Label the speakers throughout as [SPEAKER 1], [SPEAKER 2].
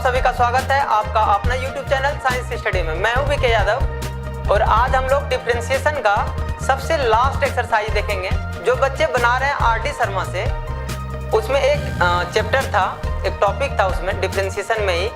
[SPEAKER 1] सभी का स्वागत है आपका अपना YouTube चैनल साइंस स्टडी में। मैं हूं बीके यादव और आज हम लोग डिफरेंशिएशन का सबसे लास्ट एक्सरसाइज देखेंगे जो बच्चे बना रहे हैं आरडी शर्मा से। उसमें एक चैप्टर था, एक टॉपिक था उसमें डिफरेंशिएशन में ही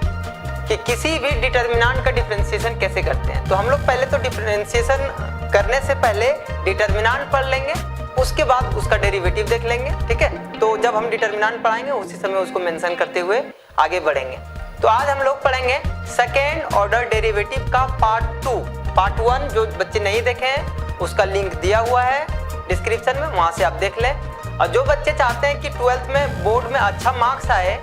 [SPEAKER 1] कि किसी भी डिटर्मिनेंट का डिफरेंशिएशन कैसे करते हैं। तो हम लोग पहले तो डिफरेंशिएशन करने से पहले डिटर्मिनेंट पढ़ लेंगे, उसके बाद उसका डेरिवेटिव देख लेंगे, ठीक है। तो जब हम डिटर्मिनेंट पढ़ाएंगे उसी समय उसको मेंशन करते हुए आगे बढ़ेंगे। तो आज हम लोग पढ़ेंगे सेकेंड ऑर्डर डेरिवेटिव का पार्ट 2। पार्ट 1 जो बच्चे नहीं देखे हैं उसका लिंक दिया हुआ है डिस्क्रिप्शन में, वहां से आप देख लें। और जो बच्चे चाहते हैं कि 12th में बोर्ड में अच्छा मार्क्स आए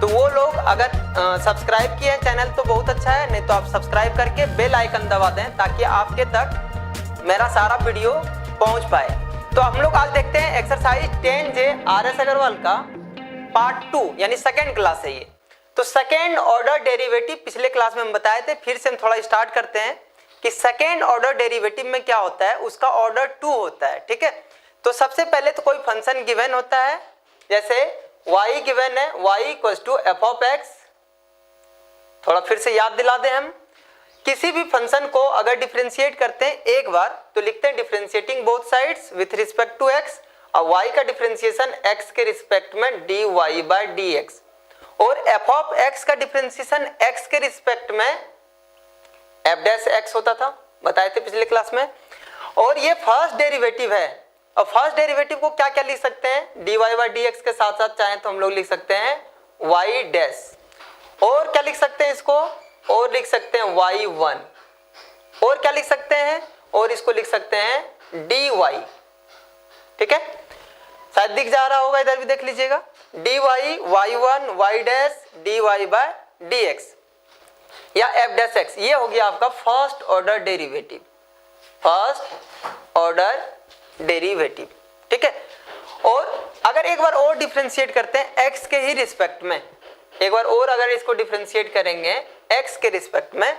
[SPEAKER 1] तो वो लोग अगर सब्सक्राइब किए हैं चैनल तो बहुत अच्छा है, नहीं तो आप सब्सक्राइब करके बेल आइकन दबा दें ताकि आपके तक मेरा सारा वीडियो पहुंच पाए। तो हम लोग आज देखते हैं एक्सरसाइज 10J RS अग्रवाल का पार्ट 2 यानी सेकेंड क्लास है ये। तो सेकेंड ऑर्डर डेरिवेटिव पिछले क्लास में हम बताए थे, फिर से हम थोड़ा स्टार्ट करते हैं कि सेकेंड ऑर्डर डेरिवेटिव में क्या होता है, उसका ऑर्डर 2 होता है, ठीक है। तो सबसे पहले तो कोई फंक्शन गिवन होता है, जैसे y गिवन है, y equals to f of x। थोड़ा फिर से याद दिला दें, हम किसी भी फंक्शन को अगर डिफरेंशिएट करते हैं एक बार तो लिखते हैं differentiating both sides with respect to x, और y का डिफरेंशिएशन x के रिस्पेक्ट में dy बाय dx, और f ऑफ x का डिफरेंशिएशन x के रिस्पेक्ट में f डैश x होता था, बताए थे पिछले क्लास में। और ये फर्स्ट डेरिवेटिव है, और फर्स्ट डेरिवेटिव को क्या क्या लिख सकते हैं, dy बाय dx के साथ साथ चाहें तो हम लोग लिख सकते हैं y डैश, और क्या लिख सकते हैं इसको, और लिख सकते हैं y1, और क्या लिख सकते हैं, और इसको लिख सकते हैं dy, ठीक है। शायद दिख जा रहा होगा, इधर भी देख लीजिएगा, dy y1 y dash dy by dx या f डैश x। ये हो गया आपका first order derivative, first order derivative, ठीक है। और अगर एक बार और डिफरेंशिएट करते हैं x के ही रिस्पेक्ट में, एक बार और अगर इसको डिफरेंशिएट करेंगे x के रिस्पेक्ट में,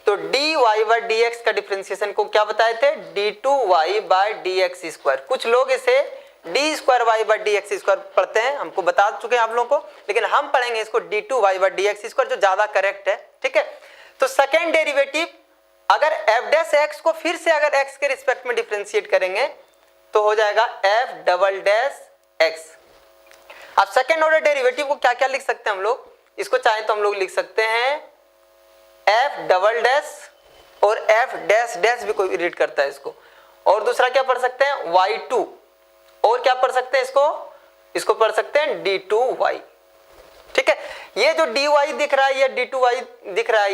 [SPEAKER 1] तो dy बाय dx का डिफरेंशिएशन को क्या बताए थे, d2y बाय dx स्क्वायर। कुछ लोग इसे d square y by dx square पढ़ते हैं, हमको बता चुके हैं आप लोगों को, लेकिन हम पढ़ेंगे इसको d2y बाय dx स्क्वायर जो ज्यादा करेक्ट है, ठीक है। तो सेकेंड डेरिवेटिव अगर f डैश x को फिर से अगर x के रिस्पेक्ट में डिफरेंशिएट करेंगे तो हो जाएगा f डबल डैश x। अब सेकेंड ऑर्डर डेरिवेटिव को क्या क्या लिख सकते हैं हम लोग, इसको चाहे तो हम लोग लिख सकते हैं f डबल डैश, और f डैश डैश भी कोई रीड करता है इसको, और दूसरा क्या पढ़ सकते हैं y2, और क्या पढ़ सकते हैं इसको पढ़ सकते हैं d2y, ठीक है। ये जो dy दिख रहा है, ये d2y दिख रहा है,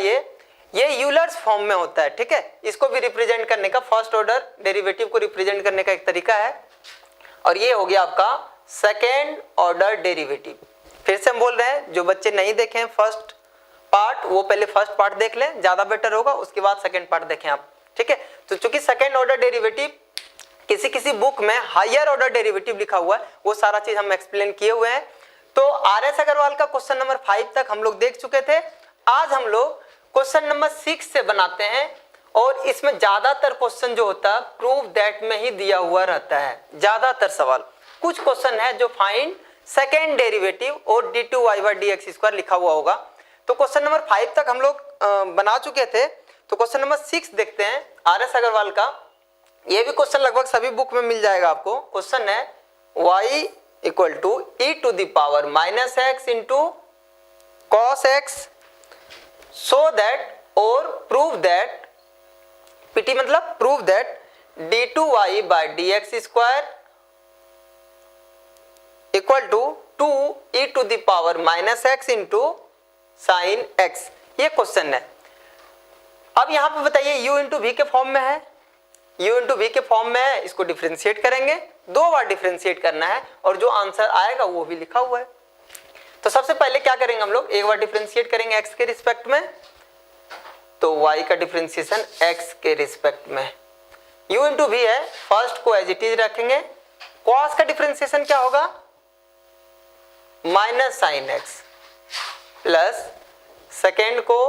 [SPEAKER 1] ये यूलर्स फॉर्म में होता है, ठीक है। इसको भी रिप्रेजेंट करने का, फर्स्ट ऑर्डर डेरिवेटिव को रिप्रेजेंट करने का एक तरीका है, और ये हो गया आपका सेकेंड ऑर्डर डेरिवेटिव। फिर से हम बोल रहे हैं जो बच्चे नहीं देखे हैं फर्स्ट पार्ट, वो पहले फर्स्ट पार्ट देख लें, ज्यादा बेटर होगा, उसके बाद सेकेंड पार्ट देखें आप, ठीक है। तो चूंकि सेकेंड ऑर्डर डेरिवेटिव किसी किसी बुक में हायर ऑर्डर डेरिवेटिव लिखा हुआ है, वो सारा चीज हम एक्सप्लेन किए हुए हैं। तो RS अग्रवाल का क्वेश्चन नंबर 5 तक हम लोग देख चुके थे। आज हम लोग क्वेश्चन नंबर 6 से बनाते हैं, और इसमें ज्यादातर क्वेश्चन जो होता है प्रूव दैट में ही दिया हुआ रहता है, ज्यादातर सवाल। कुछ क्वेश्चन है जो फाइंड सेकेंड डेरिवेटिव और d2y बाय dx स्क्वायर लिखा हुआ होगा। तो क्वेश्चन नंबर 5 तक हम लोग बना चुके थे। तो क्वेश्चन नंबर 6 देखते हैं RS अग्रवाल का। ये भी क्वेश्चन लगभग सभी बुक में मिल जाएगा आपको। क्वेश्चन है y equal to e to the power minus x into cos x so that, और प्रूव दैट, पीटी मतलब prove that d2y by dx square equal to 2e to the power minus x into sine x। ये question है। अब यहां पे बताइए u into v के form में है, u इंटू v के फॉर्म में है, इसको डिफरेंशिएट करेंगे, 2 बार डिफरेंशिएट करना है, और जो आंसर आएगा वो भी लिखा हुआ है। तो सबसे पहले क्या करेंगे हम लोग, एक बार डिफरेंशिएट करेंगे x के रिस्पेक्ट में, तो y का डिफरेंशिएशन x के रिस्पेक्ट में, u इंटू v है, फर्स्ट को एज इट इज रखेंगे, cos का डिफरेंशिएशन क्या होगा, minus sine x, plus second को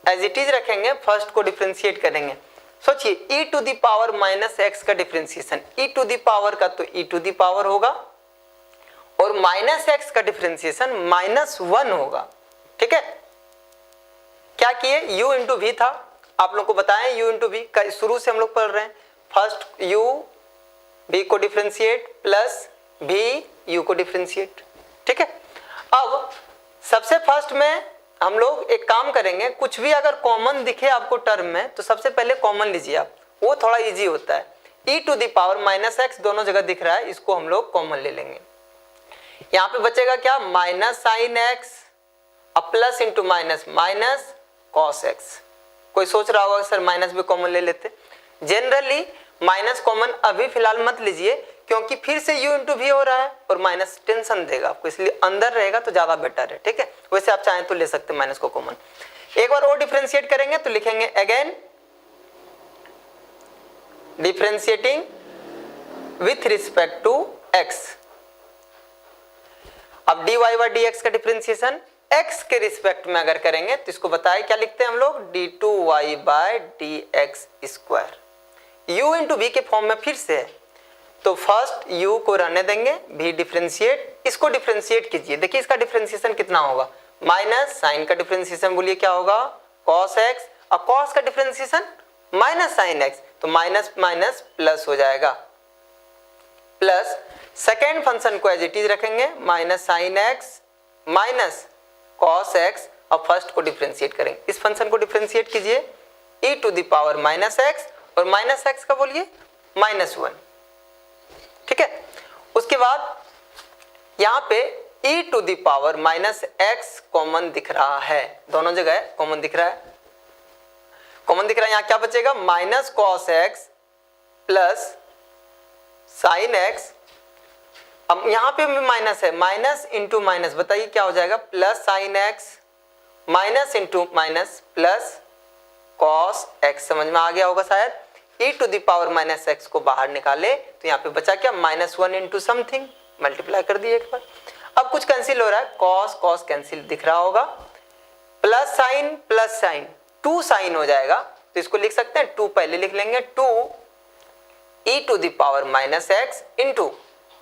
[SPEAKER 1] एज इट इज रखेंगे, फर्स्ट को डिफरेंशिएट करेंगे। सोचिए e to the power minus x का differentiation, e to the power का तो e टू द पावर होगा, और और माइनस एक्स का डिफरेंशिएशन -1 होगा। ठीक है, क्या किए, u इंटू वी था, आप लोग को बताएं u इंटू वी का शुरू से हम लोग पढ़ रहे हैं। फर्स्ट u v को डिफरेंशिएट प्लस v u को डिफरेंशिएट। ठीक है, अब सबसे फर्स्ट में हम लोग एक काम करेंगे, कुछ भी अगर कॉमन दिखे आपको टर्म में तो सबसे पहले कॉमन लीजिए आप, वो थोड़ा इजी होता है। e to the power minus x दोनों जगह दिख रहा है, इसको हम लोग कॉमन ले लेंगे। यहाँ पे बचेगा क्या, माइनस साइन एक्स अब plus into minus minus cos x. कोई सोच रहा होगा सर माइनस भी कॉमन ले लेते, जनरली माइनस कॉमन अभी फिलहाल मत लीजिए क्योंकि फिर से u इंटू वी हो रहा है और माइनस टेंशन देगा आपको, इसलिए अंदर रहेगा तो ज्यादा बेटर है। ठीक है, वैसे आप चाहें तो ले सकते हैं माइनस को कॉमन। एक बार और डिफरेंशिएट करेंगे तो लिखेंगे again differentiating with respect to x। अब dy बाई dx का डिफरेंशिएशन x के रिस्पेक्ट में अगर करेंगे तो इसको बताए क्या लिखते हैं हम लोग, d2y by dx square. u into v के फॉर्म में फिर से है तो फर्स्ट u को रहने देंगे, v डिफरेंशिएट, इसको डिफरेंशिएट कीजिए। देखिए इसका डिफरेंशिएशन कितना होगा, माइनस साइन का डिफरेंशिएशन बोलिए क्या होगा, cos x, और cos का डिफरेंशिएशन माइनस साइन x, तो माइनस माइनस प्लस हो जाएगा, प्लस सेकेंड फंक्शन को एज इट इज रखेंगे, minus sine x minus cos x, और फर्स्ट को डिफरेंशिएट करेंगे। इस फंक्शन को डिफरेंशिएट कीजिए e to the power minus x, और माइनस एक्स का बोलिए -1। ठीक है, उसके बाद यहाँ पे e to the power minus x common दिख रहा है, दोनों जगह कॉमन दिख रहा है, कॉमन दिख रहा है। यहाँ क्या बचेगा, minus cos x plus sine x. अब यहाँ पे भी माइनस है, माइनस इंटू माइनस, बताइए क्या हो जाएगा, plus sine x minus into minus plus cos x. समझ में आ गया होगा शायद। e to the power minus x को बाहर निकाले तो यहाँ पे बचा क्या, -1 इंटू समथिंग, मल्टीप्लाई कर दिए एक बार। अब कुछ कैंसिल हो रहा है, कॉस कॉस कैंसिल दिख रहा होगा, प्लस साइन 2 साइन हो जाएगा, तो इसको लिख सकते हैं 2 पहले लिख लेंगे, 2 e to the power minus x into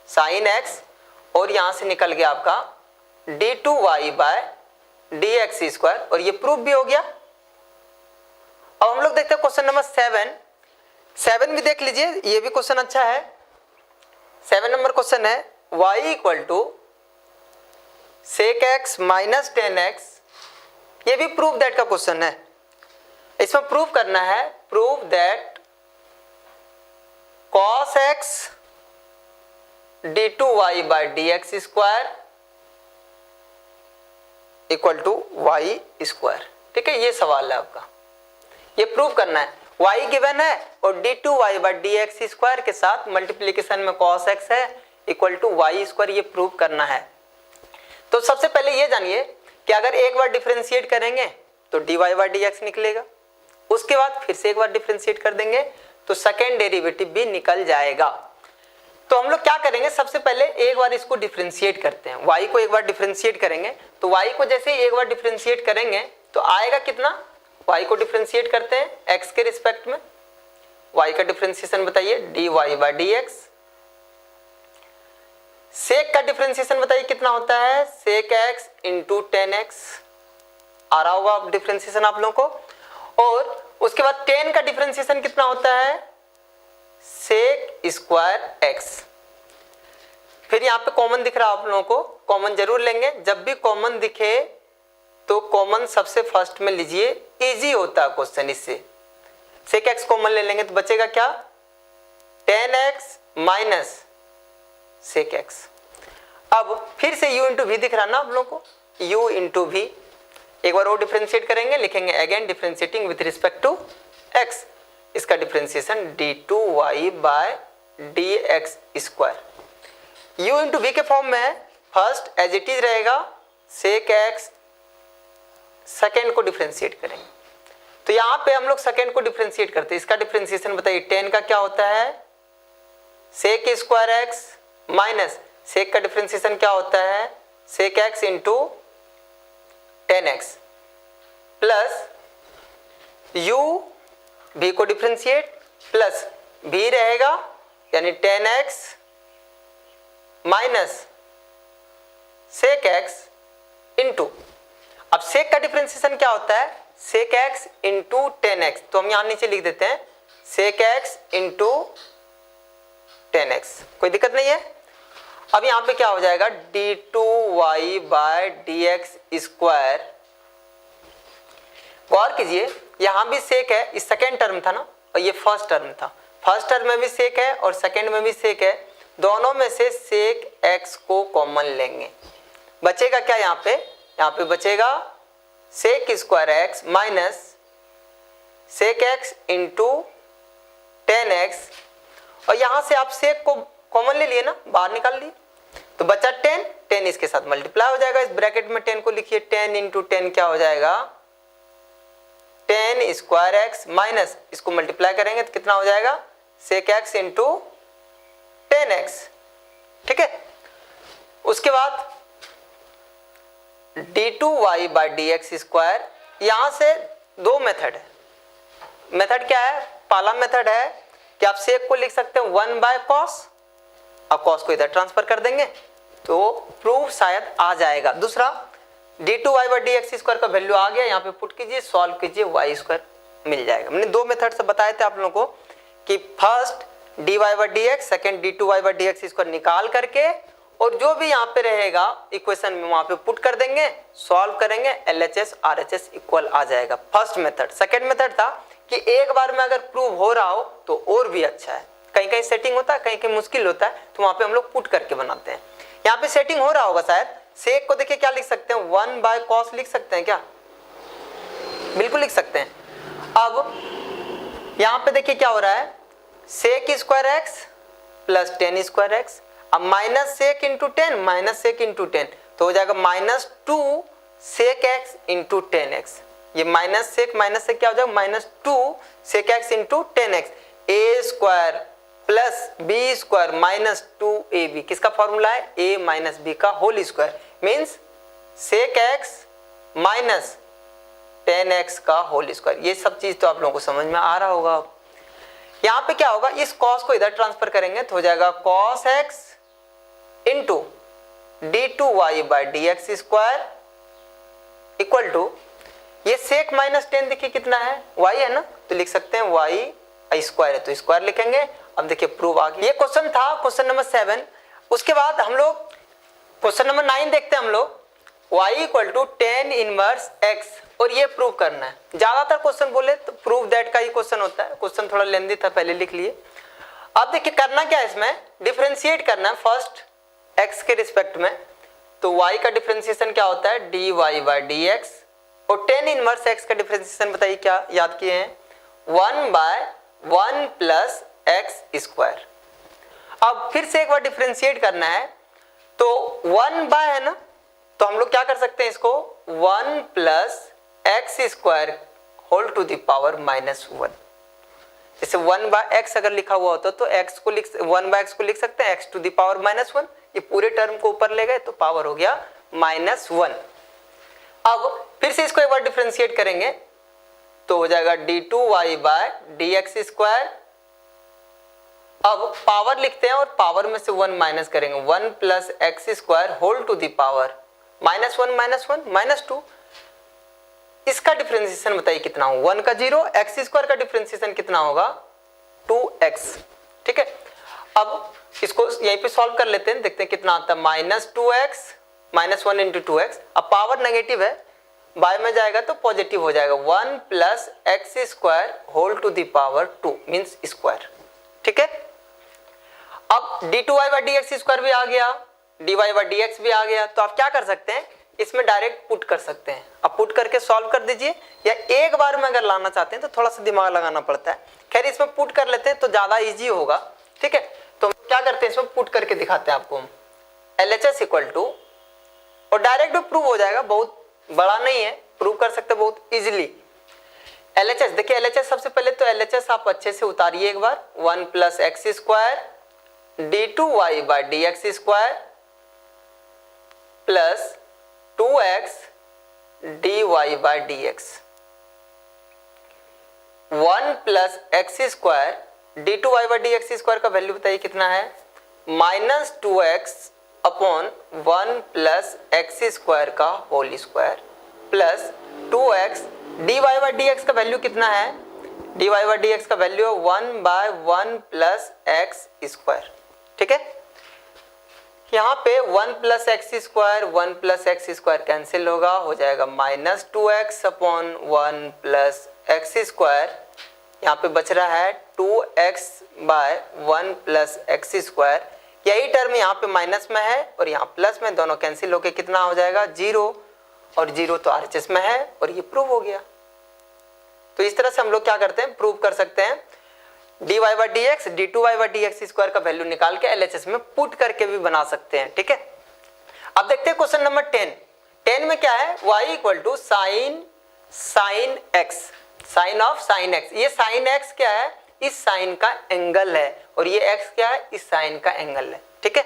[SPEAKER 1] sine x, और यहां से निकल गया आपका d2y बाय dx स्क्वायर, और ये प्रूफ भी हो गया। अब हम लोग देखते हैं क्वेश्चन नंबर 7 भी देख लीजिए, ये भी क्वेश्चन अच्छा है। 7 नंबर क्वेश्चन है y equal to sec x minus 10x, ये भी प्रूफ दैट का क्वेश्चन है। इसमें प्रूफ करना है, proof that cos x d2y by dx square equal to y square. ठीक है, ये सवाल है आपका, ये प्रूव करना है। y गिवन है और d2y बाई dx स्क्वायर के साथ मल्टीप्लीकेशन में cos x है इक्वल टू y स्क्वायर, ये प्रूव करना है। तो सबसे पहले ये जानिए कि अगर एक बार डिफरेंशिएट करेंगे तो dy बाई dx निकलेगा, उसके बाद फिर से एक बार डिफरेंशिएट कर देंगे तो सेकेंड डेरिवेटिव भी निकल जाएगा। तो हम लोग क्या करेंगे, सबसे पहले एक बार इसको डिफरेंशिएट करते हैं, y को एक बार डिफरेंशिएट करेंगे तो y को जैसे ही एक बार डिफरेंशिएट करेंगे तो आएगा कितना, y को डिफरेंशिएट करते हैं x के रिस्पेक्ट में, y का डिफरेंशिएशन बताइए dy बाई dx। सेक का डिफरेंशिएशन बताइए कितना होता है, सेक x इंटू 10x, आ रहा होगा डिफरेंशिएशन आप लोगों को। और उसके बाद 10 का डिफरेंशिएशन कितना होता है, सेक स्क्वायर x। फिर यहाँ पे कॉमन दिख रहा है आप लोगों को, कॉमन जरूर लेंगे, जब भी कॉमन दिखे तो कॉमन सबसे फर्स्ट में लीजिए, इजी होता है क्वेश्चन इससे। सेक x कॉमन ले लेंगे तो बचेगा क्या, 10x माइनस सेक x। अब फिर से u इंटू वी दिख रहा ना आप लोगों को, u इंटू वी, एक बार और डिफरेंशिएट करेंगे, लिखेंगे again differentiating with respect to x, इसका differentiation d2y by dx square. u into v के फॉर्म में है, फर्स्ट एज इट इज रहेगा सेक x, सेकेंड को डिफरेंशिएट करेंगे तो यहाँ पे हम लोग सेकेंड को डिफरेंशिएट करते हैं, इसका डिफरेंशिएशन बताइए 10 का क्या होता है, sec square x minus sec का डिफरेंशिएशन क्या होता है, sec x into 10x plus u v को डिफरेंशिएट प्लस v रहेगा यानी 10x minus sec x into, अब सेक का डिफरेंशिएशन क्या होता है, sec x into ten x, तो हम यहां नीचे लिख देते हैं sec x into ten x, कोई दिक्कत नहीं है। अब यहां पे क्या हो जाएगा d2y by D x square, गौर कीजिए यहां भी सेक है, इस सेकेंड टर्म था ना और ये फर्स्ट टर्म था, फर्स्ट टर्म में भी सेक है और सेकेंड में भी सेक है, दोनों में से सेक एक्स को कॉमन लेंगे, बचेगा क्या यहाँ पे बचेगा sec square x minus sec x into ten x, और यहां से आप सेक को कॉमन ले लिए ना, बाहर निकाल लिए, तो बचा 10, 10 इसके साथ मल्टीप्लाई हो जाएगा, इस ब्रैकेट में 10 को लिखिए, 10 इंटू 10 क्या हो जाएगा 10 स्क्वायर एक्स माइनस इसको मल्टीप्लाई करेंगे तो कितना हो जाएगा सेक एक्स इंटू 10x, ठीक है। उसके बाद d2y by D x square, यहां से दो मेथड है, मेथड क्या है, पहला मेथड है कि आप सेक को लिख सकते हैं 1 बाय कॉस, अब कॉस को इधर ट्रांसफर कर देंगे तो प्रूफ शायद आ जाएगा। दूसरा d2y by D x square का वैल्यू आ गया, यहाँ पे पुट कीजिए, सॉल्व कीजिए, वाई स्क्वायर मिल जाएगा। मैंने दो मेथड से बताए थे आप लोगों को कि first dy by D x, second d2y by D x square निकाल करके और जो भी यहाँ पे रहेगा इक्वेशन में वहां पे पुट कर देंगे, सॉल्व करेंगे, LHS RHS इक्वल आ जाएगा, फर्स्ट मेथड। सेकेंड मेथड था कि एक बार में अगर प्रूव हो रहा हो तो और भी अच्छा है, कहीं कहीं सेटिंग होता है, कहीं कहीं मुश्किल होता है, तो वहां पे हम लोग पुट करके बनाते हैं। यहाँ पे सेटिंग हो रहा होगा शायद, सेक को देखिए क्या लिख सकते हैं 1 बाय कॉस लिख सकते हैं क्या, बिल्कुल लिख सकते हैं। अब यहाँ पे देखिए क्या हो रहा है, sec square X plus 10 square X, अब minus sec into 10 minus sec into 10, तो हो जाएगा -2 सेक एक्स इंटू 10x, ये माइनस सेक क्या हो जाएगा -2 sec x into 10x, A square plus B square minus 2ab, किसका फॉर्मूला है a माइनस बी का whole square, means sec x minus 10x का होल स्क्वायर। ये सब चीज तो आप लोगों को समझ में आ रहा होगा। यहाँ पे क्या होगा, इस cos को इधर ट्रांसफर करेंगे तो हो जाएगा cos x into d2y by D x square equal to, ये सेक माइनस 10 देखिए कितना है y है ना, तो लिख सकते हैं y स्क्वायर है तो स्क्वायर लिखेंगे। अब देखिए प्रूव आ गया, ये क्वेश्चन था क्वेश्चन नंबर 7। उसके बाद हम लोग क्वेश्चन नंबर 9 देखते हैं हम लोग, y equal to 10 inverse x, और ये प्रूव करना है। ज्यादातर क्वेश्चन बोले तो प्रूव दैट का ही क्वेश्चन होता है, क्वेश्चन थोड़ा लेंदी था पहले लिख लिए। अब देखिए करना क्या है, इसमें डिफरेंशिएट करना है फर्स्ट x के रिस्पेक्ट में, तो y का डिफरेंशिएशन क्या होता है dy बाई डी एक्स, और 10 इनवर्स x का डिफरेंशिएशन बताइए क्या याद किए हैं 1 बाय 1 प्लस एक्स स्क्वायर। अब फिर से एक बार डिफरेंशिएट करना है, तो 1 बाय है ना, तो हम लोग क्या कर सकते हैं इसको 1 plus x square whole to the power -1, जैसे 1 बाय एक्स अगर लिखा हुआ होता तो x को 1 बाय एक्स को लिख सकते हैं x टू द पावर -1, ये पूरे टर्म को ऊपर ले गए तो पावर हो गया -1। अब फिर से इसको एक बार डिफरेंशिएट करेंगे तो हो जाएगा d2y by D x square. अब पावर लिखते हैं और पावर में से 1 माइनस करेंगे, 1 plus x square whole to the power -1 -2, इसका डिफरेंशिएशन बताइए कितना हो, 1 का 0, एक्स स्क्वायर का डिफरेंशिएशन कितना होगा 2x, ठीक है। अब इसको यहीं पे सॉल्व कर लेते हैं, देखते हैं कितना आता है -2x -1 इंटू 2x। अब पावर नेगेटिव है, बाय में जाएगा तो पॉजिटिव हो जाएगा, 1 plus x square whole to the power 2 means square, ठीक है। अब d2y by D x square भी आ गया, dy बाई डी एक्स भी आ गया, तो आप क्या कर सकते हैं इसमें डायरेक्ट पुट कर सकते हैं। अब पुट करके सॉल्व कर दीजिए, या एक बार में अगर लाना चाहते हैं तो थोड़ा सा दिमाग लगाना पड़ता है। खैर इसमें पुट कर लेते हैं तो ज्यादा इजी होगा, ठीक है। तो क्या करते हैं इसमें पुट करके दिखाते हैं आपको, LHS इक्वल टू, और डायरेक्ट भी प्रूव हो जाएगा, बहुत बड़ा नहीं है, प्रूव कर सकते हैं बहुत इजिली। LHS देखिए, LHS सबसे पहले तो LHS आप अच्छे से उतारिए एक बार, 1 plus x square d2y by D x square plus 2x dy by D x, 1 plus x square d2y by D x square का वैल्यू बताइए कितना है -2x upon 1 plus x square का whole square plus 2x dy by D x का value कितना है, dy by D x का value है 1 बाय 1 प्लस एक्स स्क्वायर। ठीक है, यहाँ पे 1 plus x square 1 plus x square cancel होगा, हो जाएगा minus 2x upon 1 plus x square. यहाँ पे बच रहा है 2x by 1 plus x square. यही टर्म यहाँ पे माइनस में है और यहाँ प्लस में, दोनों कैंसिल होके कितना हो जाएगा 0, और 0 तो RHS में है और ये प्रूव हो गया। तो इस तरह से हम लोग क्या करते हैं, प्रूव कर सकते हैं dy by D X D two Y by D x square का वैल्यू निकाल के LHS में पुट करके भी बना सकते हैं। ठीक है, अब देखते हैं क्वेश्चन नंबर 10 में क्या है, y equal to sine x, sine of sine x. ये साइन एक्स क्या है, इस साइन का एंगल है, और ये x क्या है, इस साइन का एंगल है। ठीक है,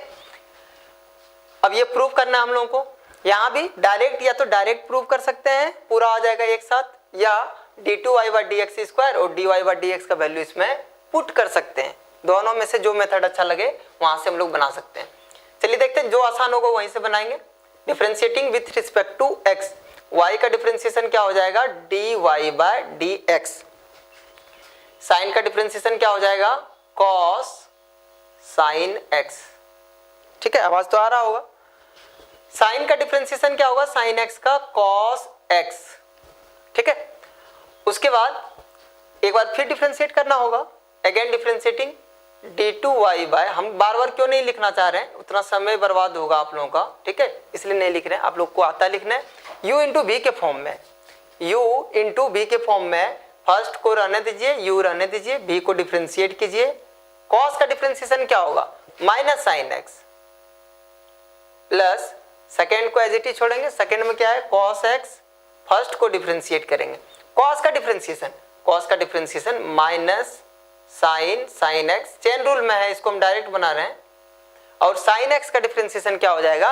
[SPEAKER 1] अब ये प्रूव करना है हम लोगों को। यहाँ भी डायरेक्ट या तो डायरेक्ट प्रूव कर सकते हैं, पूरा आ जाएगा एक साथ, या d2 y by D x square और dy बाई डी एक्स का वैल्यू इसमें पुट कर सकते हैं। दोनों में से जो मेथड अच्छा लगे वहां से हम लोग बना सकते हैं। चलिए देखते हैं, जो आसान होगा वहीं से बनाएंगे। Differentiating with respect to x, y का डिफरेंशिएशन क्या हो जाएगा, dy by D x. Sine का डिफरेंशिएशन क्या हो जाएगा, cos साइन x। ठीक है, आवाज तो आ रहा होगा। साइन का डिफरेंशिएशन क्या होगा, साइन x का cos x। ठीक है, उसके बाद एक बार फिर डिफरेंशिएट करना होगा, अगेन डिफरेंशिएटिंग d2y बाय, हम बार बार क्यों नहीं लिखना चाह रहे हैं, उतना समय बर्बाद होगा आप लोगों का। ठीक है, इसलिए नहीं लिख रहे हैं, आप लोग को आता लिखना है u इंटू v के फॉर्म में, u इंटू v के फॉर्म में। फर्स्ट को रहने दीजिए, u रहने दीजिए, v को डिफरेंशिएट कीजिए। cos का डिफरेंशिएशन क्या होगा, minus sine x plus second को एज इट इज छोड़ेंगे, सेकेंड में क्या है cos x, फर्स्ट को डिफरेंशिएट करेंगे। cos का differentiation minus sine x, chain rule में है, इसको हम डायरेक्ट बना रहे हैं। और साइन x का डिफरेंशिएशन क्या हो जाएगा,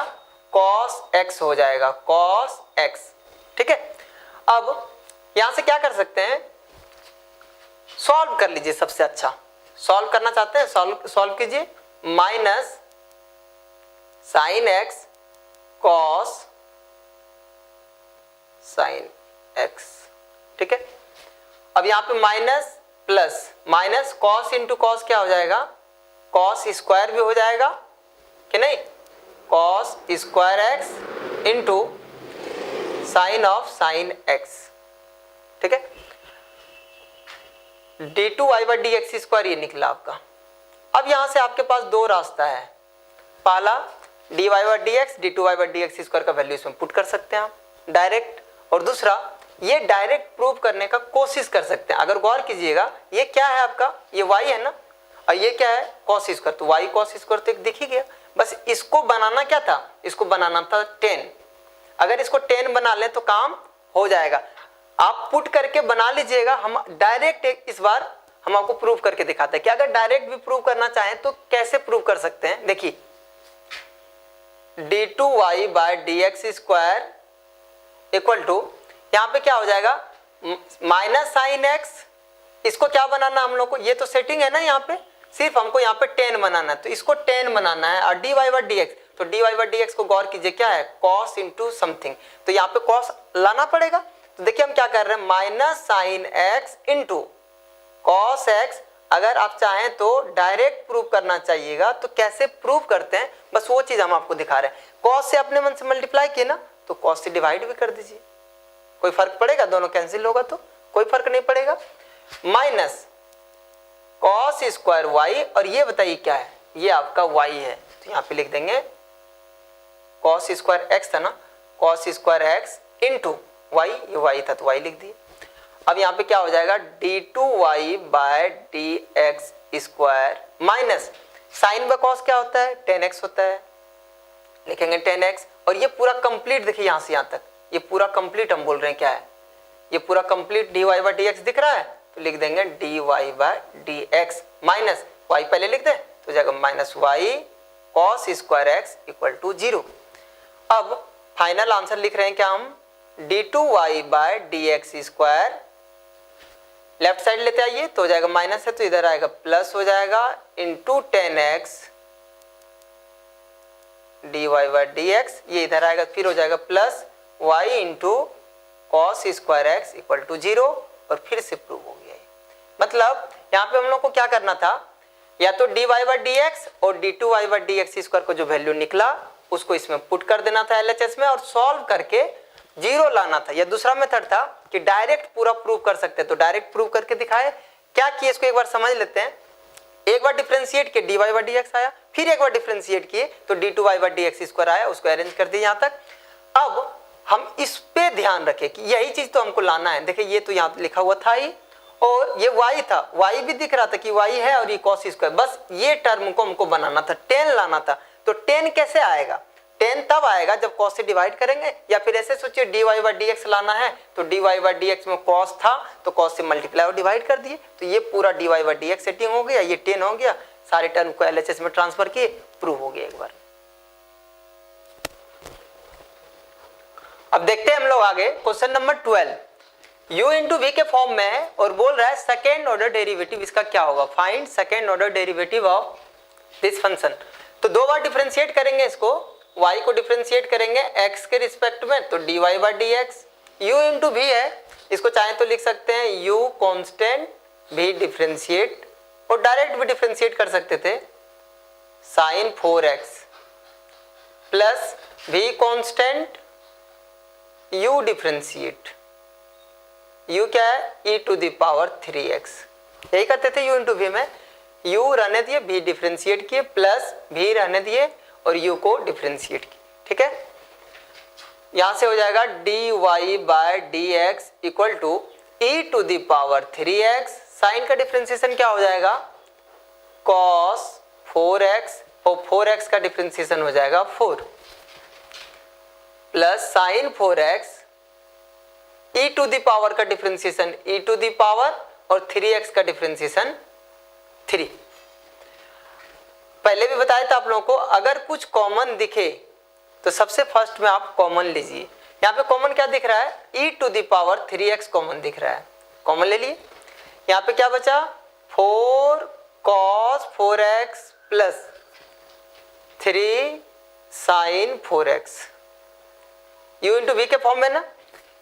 [SPEAKER 1] cos x हो जाएगा, cos x। ठीक है, अब यहां से क्या कर सकते हैं, सॉल्व कर लीजिए। सबसे अच्छा सॉल्व करना चाहते हैं, सॉल्व कीजिए। Minus sine x cos sine x। ठीक है, अब यहाँ पे minus plus, minus cos into cos क्या हो जाएगा, cos स्क्वायर भी हो जाएगा कि नहीं, cos square x into sign of sign x। ठीक है, d2y by D x square ये निकला आपका। अब यहां से आपके पास दो रास्ता है, पहला dy by D x d2y by D x square का वैल्यू इसमें पुट कर सकते हैं आप डायरेक्ट, और दूसरा ये डायरेक्ट प्रूव करने का कोशिश कर सकते हैं। अगर गौर कीजिएगा, ये क्या है आपका, ये y है ना, और ये क्या है cos स्क्वायर, तो y cos स्क्वायर तो एक दिख ही गया। बस इसको बनाना क्या था, इसको बनाना था 10। अगर इसको 10 बना लें तो काम हो जाएगा। आप पुट करके बना लीजिएगा, हम डायरेक्ट इस बार हम आपको प्रूव करके दिखाते हैं कि अगर डायरेक्ट भी प्रूव करना चाहें तो कैसे प्रूव कर सकते हैं। देखिए d2y by D x square equal to, यहाँ पे क्या हो जाएगा, माइनस साइन एक्स। इसको क्या बनाना हम लोग को, ये तो सेटिंग है ना, यहाँ पे सिर्फ हमको यहाँ पे 10 बनाना है, तो इसको 10 बनाना है। और dy बाई डी एक्स, तो dy बाई डी एक्स को गौर कीजिए क्या है, cos इंटू समथिंग, तो यहाँ पे cos लाना पड़ेगा। तो देखिए हम क्या कर रहे हैं, minus sine x into cos x. अगर आप चाहें तो डायरेक्ट प्रूव करना चाहिएगा, तो कैसे प्रूव करते हैं बस वो चीज हम आपको दिखा रहे हैं। कॉस से अपने मन से मल्टीप्लाई किए ना, तो कॉस से डिवाइड भी कर दीजिए, कोई फर्क पड़ेगा, दोनों कैंसिल होगा तो कोई फर्क नहीं पड़ेगा। माइनस कॉस स्क्वायर वाई, और ये बताइए क्या है, ये आपका वाई है, तो यहाँ पे लिख देंगे कॉस स्क्वायर एक्स था ना, cos square x into y, ये वाई था तो वाई लिख दिए। अब यहाँ पे क्या हो जाएगा, d2y by D x square minus sine by cos क्या होता है, 10x होता है, लिखेंगे 10x। और ये पूरा कंप्लीट देखिए यहाँ से यहाँ तक, ये पूरा कंप्लीट हम बोल रहे हैं क्या है, ये पूरा कंप्लीट dy बाय dx दिख रहा है, तो लिख देंगे dy by dx minus y पहले लिख दें तो जाएगा minus y cos square x equal to 0। अब फाइनल आंसर लिख रहे हैं क्या हम, d2y by dx square, left side लेते आइए तो हो जाएगा माइनस है तो इधर आएगा प्लस हो जाएगा, into 10x d Y by D x, ये इधर आएगा, फिर हो जाएगा plus y into cos square x equal to 0, और फिर से प्रूव हो गया। मतलब यहाँ पे हम लोग को क्या करना था, या तो D Y by D X और D two Y by D x square को जो वैल्यू निकला उसको इसमें पुट कर देना था LHS में, और सॉल्व करके 0 लाना था। या दूसरा मेथड था कि डायरेक्ट पूरा प्रूव कर सकते, तो डायरेक्ट प्रूव करके दिखाए। क्या किए इसको एक बार समझ लेते हैं। एक बार डिफरेंशिएट किए d Y by D x आया, फिर एक बार डिफरेंशिएट किए तो d two Y by D x square आया, उसको अरेंज कर दिए यहाँ तक। अब हम इस पे ध्यान रखें कि यही चीज तो हमको लाना है। देखिए ये तो यहाँ लिखा हुआ था ही, और ये y था, y भी दिख रहा था कि y है, और ये cos स्क्वायर, बस ये टर्म को हमको बनाना था, 10 लाना था। तो 10 कैसे आएगा, 10 तब आएगा जब cos से डिवाइड करेंगे, या फिर ऐसे सोचिए dy बाई डी एक्स लाना है तो dy बाई डी एक्स में cos था तो cos से मल्टीप्लाई और डिवाइड कर दिए, तो ये पूरा dy by D x setting हो गया, ये 10 हो गया, सारे टर्म को LHS में ट्रांसफर किए, प्रूव हो गया एक बार। अब देखते हैं हम लोग आगे question number 12, u into v के फॉर्म में है और बोल रहा है सेकेंड ऑर्डर डेरिवेटिव इसका क्या होगा, find second order derivative of this function. तो दो बार डिफरेंशिएट करेंगे इसको, y को डिफरेंशिएट करेंगे x के रिस्पेक्ट में, तो dy by D x, u into v है, इसको चाहे तो लिख सकते हैं u कॉन्स्टेंट, v डिफरेंशिएट, और डायरेक्ट भी डिफरेंशिएट कर सकते थे, sine 4x plus v constant, u differentiate, u क्या है e to the power 3x, यही करते थे u इंटू वी में, u रहने दिए, v डिफरेंशिएट किए, प्लस v रहने दिए और u को डिफरेंशिएट किए। ठीक है, यहां से हो जाएगा dy by D x equal to e to the power 3x, sine का डिफरेंशिएशन क्या हो जाएगा cos 4x, और 4x का डिफरेंशिएशन हो जाएगा 4, plus sine 4x, e to the power का differentiation e to the power, और 3x का डिफरेंशिएशन 3। पहले भी बताया था आप लोगों को, अगर कुछ कॉमन दिखे तो सबसे फर्स्ट में आप कॉमन लीजिए। यहाँ पे कॉमन क्या दिख रहा है, e to the power 3x common दिख रहा है, कॉमन ले लिए। यहाँ पे क्या बचा 4 cos 4x plus 3 sin 4x, u into v के फॉर्म में ना,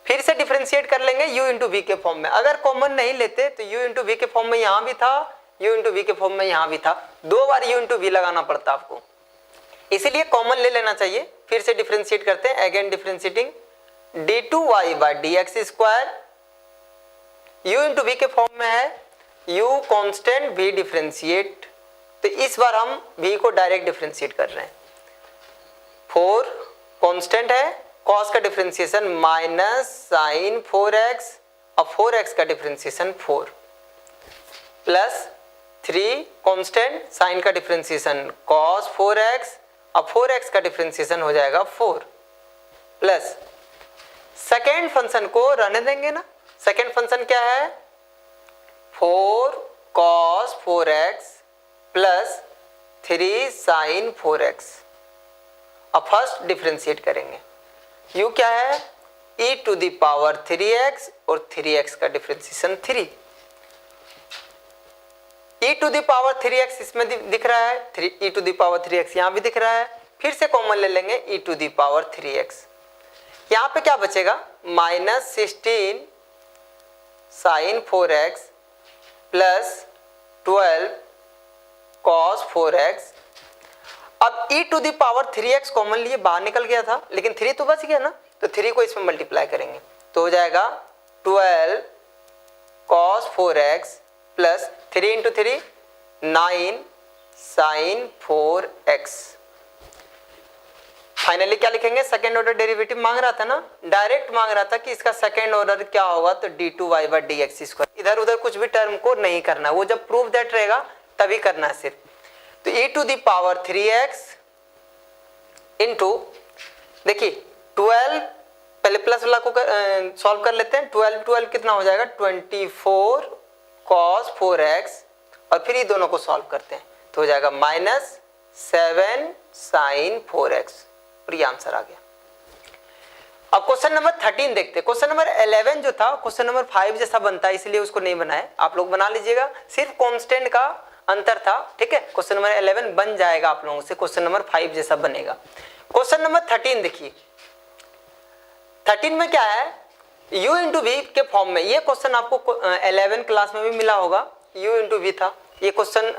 [SPEAKER 1] फिर से डिफरेंशिएट कर लेंगे u इंटू वी के फॉर्म में। अगर कॉमन नहीं लेते तो u इंटू वी के फॉर्म में यहाँ भी था, u इंटू वी के फॉर्म में यहाँ भी था, दो बार u इंटू वी लगाना पड़ता आपको, इसीलिए कॉमन ले लेना चाहिए। फिर से डिफरेंशिएट करते हैं, again differentiating d two Y by D x square, u into v के फॉर्म में है, u कॉन्स्टेंट v डिफरेंशिएट, तो इस बार हम v को डायरेक्ट डिफरेंशिएट कर रहे हैं। 4 कॉन्स्टेंट है, cos का डिफरेंशिएशन माइनस साइन 4x, और 4x का डिफरेंशिएशन 4, प्लस 3 कांस्टेंट, साइन का डिफरेंशिएशन cos 4x, और 4x का डिफरेंशिएशन हो जाएगा 4, प्लस सेकेंड फंक्शन को रहने देंगे ना, सेकेंड फंक्शन क्या है 4 cos 4x plus 3 sign 4x, अब फर्स्ट डिफरेंशिएट करेंगे, u क्या है e to the power 3x, और 3x का differentiation 3, e to the power 3x इसमें दिख रहा है, e to the power 3x यहाँ भी दिख रहा है, फिर से कॉमन ले लेंगे e to the power 3x, यहाँ पे क्या बचेगा minus 16 sign 4x plus 12 cos 4x। अब e to the power 3x common लिए बाहर निकल गया था, लेकिन 3 तो बच गया ना, तो 3 को इसमें मल्टीप्लाई करेंगे तो हो जाएगा 12 cos 4x plus 3 into 3 9 sine 4x। Finally क्या लिखेंगे, सेकेंड ऑर्डर डेरिवेटिव मांग रहा था ना, डायरेक्ट मांग रहा था कि इसका सेकेंड ऑर्डर क्या होगा, तो d two Y by D x square, इधर उधर कुछ भी टर्म को नहीं करना, वो जब प्रूफ दैट रहेगा तभी करना है सिर्फ। तो e to the power 3x into, देखिए 12, पहले प्लस वाला को सॉल्व कर लेते हैं, 12 कितना हो जाएगा 24 cos 4x, और फिर ये दोनों को सॉल्व करते हैं तो हो जाएगा माइनस 7 साइन 4x, और ये आंसर आ गया। अब क्वेश्चन नंबर 13 देखते हैं। क्वेश्चन नंबर 11 जो था क्वेश्चन नंबर 5 जैसा बनता है, इसलिए उसको नहीं बनाया, आप लोग बना लीजिएगा। सिर्फ कांस्टेंट का अंतर था। ठीक है, क्वेश्चन नंबर 11 बन जाएगा आप लोगों से, क्वेश्चन नंबर 5 जैसा बनेगा। क्वेश्चन नंबर 13 देखिए, 13 में क्या है, u इंटू वी के फॉर्म में। ये क्वेश्चन आपको 11 क्लास में भी मिला होगा, u इंटू वी था। ये क्वेश्चन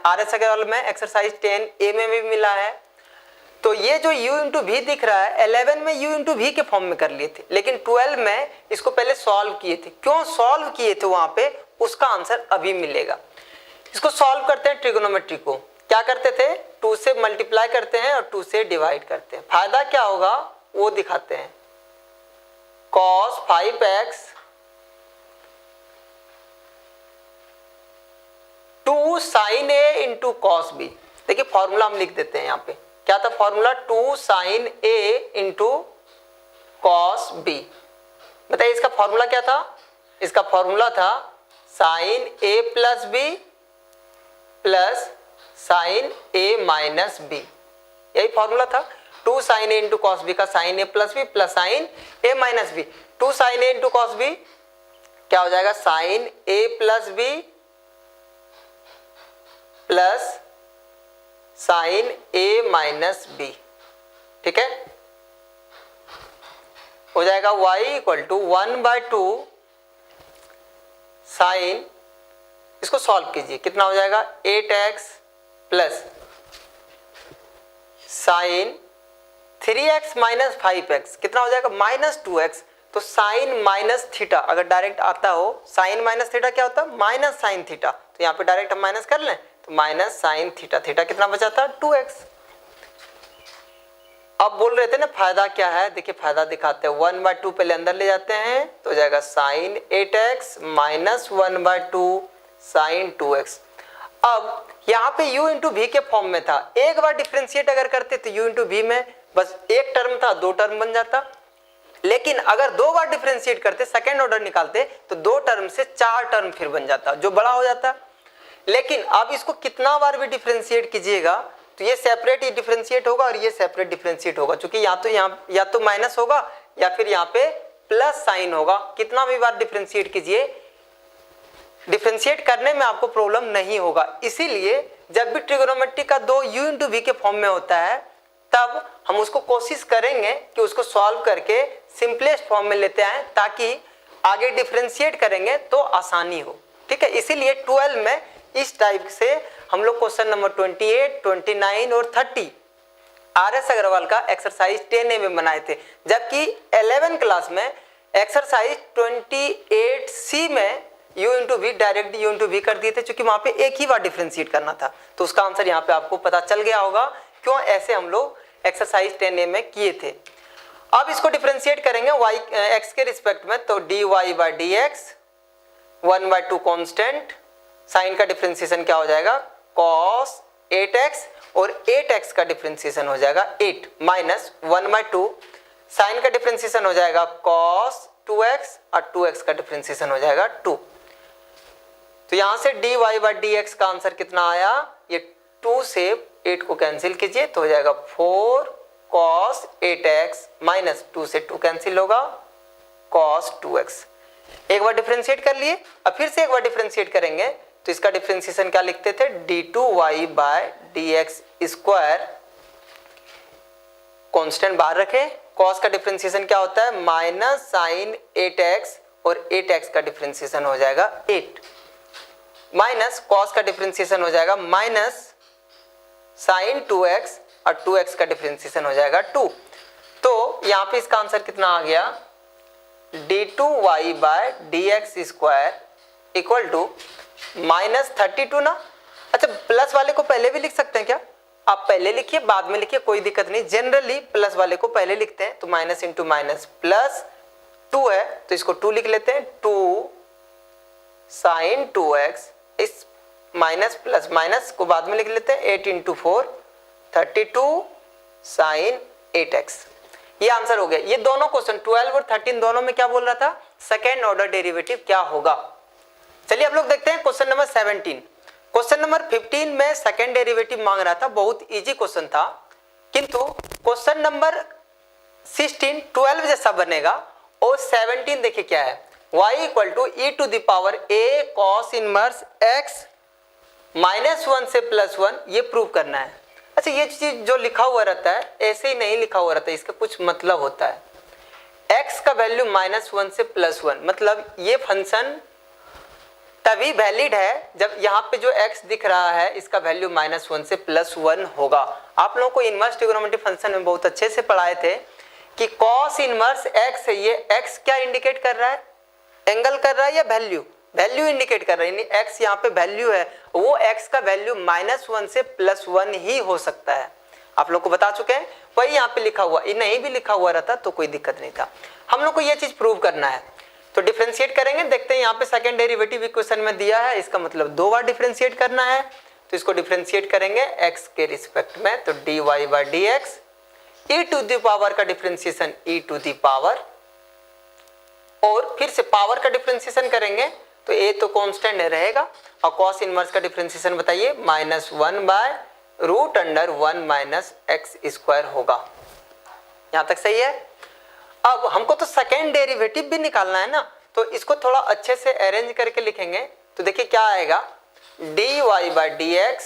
[SPEAKER 1] RS अग्रवाल में एक्सरसाइज 10A में भी मिला है। तो ये जो u इंटू वी दिख रहा है, 11 में u इंटू वी के फॉर्म में कर लिए थे, लेकिन 12 में इसको पहले सॉल्व किए थे। क्यों सॉल्व किए थे वहां पे, उसका आंसर अभी मिलेगा। इसको सॉल्व करते हैं ट्रिगोनोमेट्री को। क्या करते थे, 2 से मल्टीप्लाई करते हैं और 2 से डिवाइड करते हैं। फायदा क्या होगा वो दिखाते हैं। cos 5x 2 sin a into cos b. देखिए फॉर्मूला हम लिख देते हैं यहाँ पे। क्या था formula, 2 sin a into cos b. बताइए इसका फॉर्मूला क्या था, इसका फॉर्मूला था sin a plus b plus sin a minus b. यही फॉर्मूला था। 2 sin a into cos b का sin a plus b plus sin a minus b. 2 sin a into cos b क्या हो जाएगा, sin a plus b plus sin a minus b. ठीक है, हो जाएगा y इक्वल टू 1/2 साइन, इसको solve कीजिए, कितना हो जाएगा 8x plus sign 3x minus 5x, कितना हो जाएगा -2x। तो साइन माइनस थीटा अगर डायरेक्ट आता हो, साइन माइनस थीटा क्या होता है, माइनस साइन थीटा। तो यहाँ पे डायरेक्ट हम माइनस कर लें, तो माइनस साइन थीटा, थीटा कितना बचा था 2x। अब बोल रहे थे ना फायदा क्या है, देखिए फायदा दिखाते हैं। 1/2 पहले अंदर ले जाते हैं तो हो जाएगा sign 8x minus 1/2 sign 2x। अब यहाँ पे u इंटू वी के फॉर्म में था, एक बार डिफ्रेंशिएट अगर करते तो u इंटू वी में बस एक टर्म था, 2 टर्म बन जाता। लेकिन अगर 2 बार डिफ्रेंशिएट करते, सेकेंड ऑर्डर निकालते, तो 2 टर्म से 4 टर्म फिर बन जाता, जो बड़ा हो जाता। लेकिन अब इसको कितना बार भी डिफ्रेंशिएट कीजिएगा तो ये सेपरेट ही डिफ्रेंशिएट होगा और ये सेपरेट डिफ्रेंशिएट होगा, क्योंकि या तो माइनस होगा या फिर यहाँ पे प्लस साइन होगा। कितना भी बार डिफ्रेंशिएट कीजिए, डिफ्रेंशिएट करने में आपको प्रॉब्लम नहीं होगा। इसीलिए जब भी ट्रिगोनोमेट्री का 2 u इंटू वी के फॉर्म में होता है, तब हम उसको कोशिश करेंगे कि उसको सॉल्व करके सिंपलेस्ट फॉर्म में लेते आए, ताकि आगे डिफ्रेंशिएट करेंगे तो आसानी हो। ठीक है, इसीलिए 12 में इस टाइप से हम लोग क्वेश्चन नंबर 28, 29 और 30 RS अग्रवाल का एक्सरसाइज 10A में बनाए थे, जबकि 11 क्लास में एक्सरसाइज 28C में u into v direct u into v कर दिए थे, क्योंकि वहां पे एक ही बार डिफ्रेंशिएट करना था। तो उसका आंसर यहाँ पे आपको पता चल गया होगा क्यों ऐसे हम लोग एक्सरसाइज 10A में किए थे। अब इसको डिफ्रेंशिएट करेंगे x के रिस्पेक्ट में, तो dy/dx 1/2 कांस्टेंट, साइन का डिफ्रेंशिएशन क्या हो जाएगा cos 8x और 8x का डिफ्रेंशिएशन हो जाएगा 8 माइनस 1/2, साइन का डिफ्रेंशिएशन हो जाएगा cos 2x और 2x का डिफ्रेंशिएशन हो जाएगा 2। तो यहां से dy/dx का आंसर कितना आया, ये 2 से 8 को कैंसिल कीजिए तो हो जाएगा 4 cos 8x माइनस 2 से 2 कैंसिल होगा cos 2x। एक बार डिफरेंशिएट कर लिए, अब फिर से एक बार डिफरेंशिएट करेंगे तो इसका डिफरेंशिएशन क्या लिखते थे, d2y/dx स्क्वायर, कांस्टेंट बाहर रखे। cos का डिफरेंशिएशन क्या होता है माइनस साइन 8x और 8x का डिफरेंशिएशन हो जाएगा 8 माइनस cos का डिफरेंशिएशन हो जाएगा माइनस साइन 2x और 2x का डिफरेंशिएशन हो जाएगा 2। तो यहाँ पे इसका आंसर कितना आ गया, d2y/dx स्क्वायर इक्वल टू -32 ना। अच्छा, प्लस वाले को पहले भी लिख सकते हैं क्या, आप पहले लिखिए बाद में लिखिए, कोई दिक्कत नहीं। जनरली प्लस वाले को पहले लिखते हैं, तो माइनस इंटू माइनस प्लस 2 है तो इसको 2 लिख लेते हैं, 2 साइन 2x, इस माइनस प्लस माइनस को बाद में लिख लेते हैं, 8 इंटू 4 32 साइन 8x। ये आंसर हो गया। ये दोनों क्वेश्चन 12 और 13 दोनों में क्या बोल रहा था, सेकेंड ऑर्डर डेरिवेटिव क्या होगा। चलिए अब लोग देखते हैं क्वेश्चन नंबर 17। क्वेश्चन नंबर 15 में सेकेंड डेरिवेटिव मांग रहा था, बहुत इजी क्वेश्चन था, किंतु क्वेश्चन नंबर 16 12 जैसा बनेगा। और 17 देखिए क्या है, y equal to e to the power a cos inverse x -1 से +1 ये प्रूव करना है। अच्छा, ये चीज जो लिखा हुआ रहता है ऐसे ही नहीं लिखा हुआ रहता है, इसका कुछ मतलब होता है। x का वैल्यू -1 से +1 मतलब ये फंक्शन तभी वैलिड है जब यहाँ पे जो x दिख रहा है इसका वैल्यू -1 से +1 होगा। आप लोगों को इनवर्स ट्रिग्नोमेट्री फंक्शन में बहुत अच्छे से पढ़ाए थे कि cos इनवर्स x है, ये x क्या इंडिकेट कर रहा है, एंगल कर रहा है या वैल्यू, वैल्यू इंडिकेट कर रहा है, यानी x यहाँ पे वैल्यू है, वो x का वैल्यू -1 से +1 ही हो सकता है। आप लोग को बता चुके हैं, वही यहाँ पे लिखा हुआ, ये नहीं भी लिखा हुआ रहता तो कोई दिक्कत नहीं था। हम लोग को ये चीज प्रूव करना है, तो डिफरेंशिएट करेंगे। देखते हैं यहाँ पे सेकंड डेरिवेटिव इक्वेशन में दिया है, इसका मतलब 2 बार डिफरेंशिएट करना है, तो इसको डिफरेंशिएट करेंगे x के रिस्पेक्ट में, तो dy/dx e to the power का differentiation e to the power, और फिर से पावर का डिफरेंशिएशन करेंगे तो a तो कांस्टेंट रहेगा, और cos इनवर्स का डिफरेंशिएशन बताइए -1/√1 - x² होगा। यहां तक सही है। अब हमको तो सेकेंड डेरिवेटिव भी निकालना है ना, तो इसको थोड़ा अच्छे से अरेंज करके लिखेंगे, तो देखिए क्या आएगा, dy/dx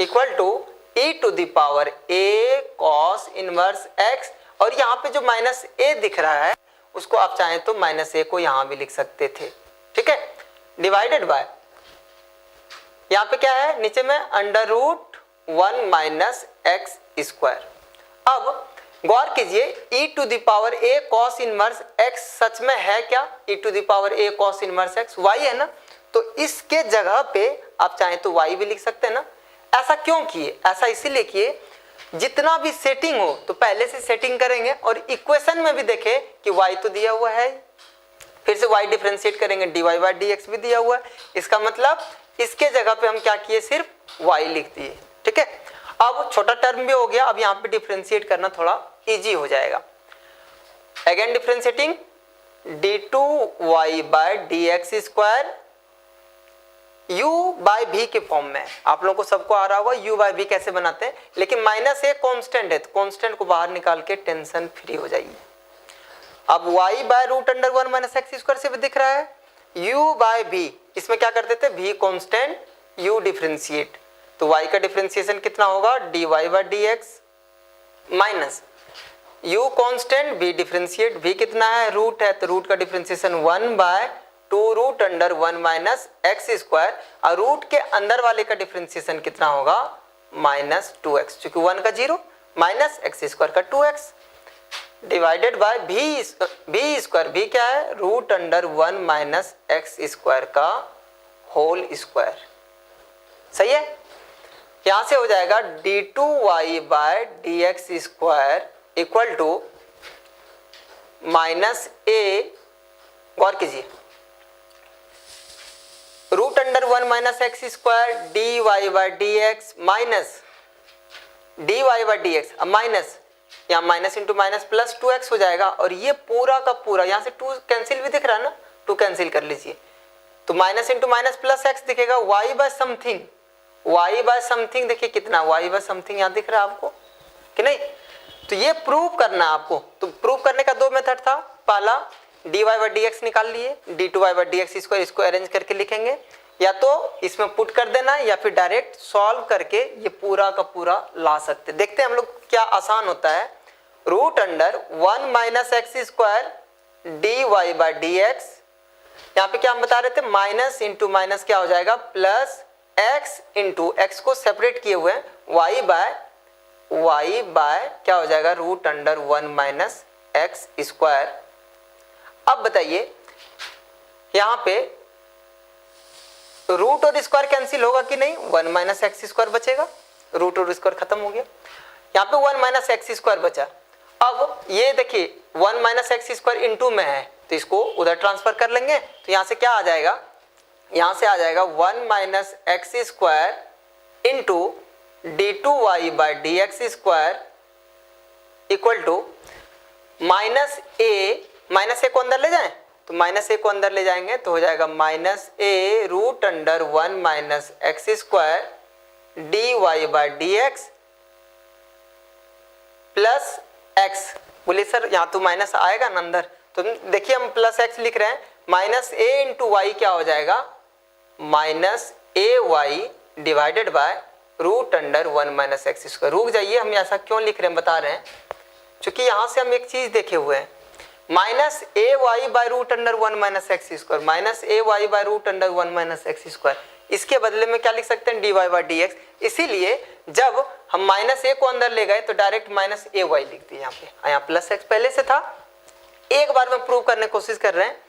[SPEAKER 1] equal to e to the power a cos inverse x, और यहाँ पे जो -a दिख रहा है उसको आप चाहें तो -a को यहाँ भी लिख सकते थे, ठीक है, डिवाइडेड बाय यहाँ पे क्या है नीचे में √1 - x²। अब गौर कीजिए e to the power a cos inverse x सच में है क्या, e to the power a cos inverse x y है ना, तो इसके जगह पे आप चाहें तो y भी लिख सकते हैं ना। ऐसा क्यों किए, ऐसा इसीलिए किए जितना भी सेटिंग हो तो पहले से सेटिंग करेंगे, और इक्वेशन में भी देखें कि y तो दिया हुआ है, फिर से y डिफरेंशिएट करेंगे, dy/dx भी दिया हुआ है, इसका मतलब इसके जगह पे हम क्या किए, सिर्फ y लिख दिए, ठीक है। अब छोटा टर्म भी हो गया, अब यहाँ पे डिफरेंशिएट करना थोड़ा इजी हो जाएगा। अगेन डिफरेंशिएटिंग d2y/dx² u/v के फॉर्म में, आप लोगों को सबको आ रहा होगा u/v कैसे बनाते हैं, लेकिन -a कांस्टेंट है तो कांस्टेंट को बाहर निकाल के टेंशन फ्री हो जाइए। अब y/√1 - x² से भी दिख रहा है u/v, इसमें क्या करते थे, v कांस्टेंट u डिफरेंशिएट, तो y का डिफरेंशिएशन कितना होगा, dy/dx minus u constant v differentiate, v कितना है, रूट है, तो रूट का डिफरेंशिएशन 1/2√1 - x², और रूट के अंदर वाले का डिफरेंशिएशन कितना होगा, -2x, क्योंकि 1 का 0 माइनस x² का 2x, divided by v², v क्या है, √1 - x² का होल स्क्वायर। सही है, यहां से हो जाएगा d2y/dx² इक्वल टू -a, गौर कीजिए, √1 - x² dy/dx माइनस dy/dx, अब माइनस यहाँ minus into minus plus 2x हो जाएगा, और ये पूरा का पूरा यहाँ से 2 कैंसिल भी दिख रहा है ना, 2 कैंसिल कर लीजिए, तो minus into minus plus x दिखेगा, y/समथिंग, y/समथिंग देखिए कितना, y/समथिंग यहाँ दिख रहा है आपको कि नहीं। तो ये प्रूव करना है आपको, तो प्रूव करने का 2 मेथड था, पहला dy/dx निकाल लिए, d2y/dx इसको अरेंज करके लिखेंगे, या तो इसमें पुट कर देना या फिर डायरेक्ट सॉल्व करके ये पूरा का पूरा ला सकते। देखते हैं हम लोग क्या आसान होता है, √1 - x² dy/dx, यहाँ पे क्या हम बता रहे थे, माइनस इंटू माइनस क्या हो जाएगा, प्लस x इंटू एक्स को सेपरेट किए हुए y बाय क्या हो जाएगा, √1 - x²। अब बताइए यहाँ पे रूट और स्क्वायर कैंसिल होगा कि नहीं, 1 - x² बचेगा, रूट और स्क्वायर खत्म हो गया, यहाँ पे 1 - x² बचा। अब ये देखिए 1 - x² इंटू में है, तो इसको उधर ट्रांसफर कर लेंगे, तो यहाँ से क्या आ जाएगा, यहाँ से आ जाएगा 1 - x² into d2y/dx² equal to -a, -a को अंदर ले जाएं, तो -a को अंदर ले जाएंगे तो हो जाएगा -a √1 - x² dy/dx plus x। बोलिए सर यहाँ तो माइनस आएगा ना अंदर, तो देखिए हम प्लस x लिख रहे हैं, -a इंटू वाई क्या हो जाएगा, minus a y divided by root under 1 minus x square. रुक जाइए, हम ऐसा क्यों लिख रहे हैं बता रहे हैं, क्योंकि यहां से हम एक चीज देखे हुए हैं, minus a y by root under 1 minus x square, minus a y by root under 1 minus x square, इसके बदले में क्या लिख सकते हैं, d Y by D x. इसीलिए जब हम माइनस ए को अंदर ले गए तो डायरेक्ट माइनस ए वाई लिख दिए, यहाँ पे यहाँ प्लस एक्स पहले से था, एक बार में प्रूव करने की कोशिश कर रहे हैं,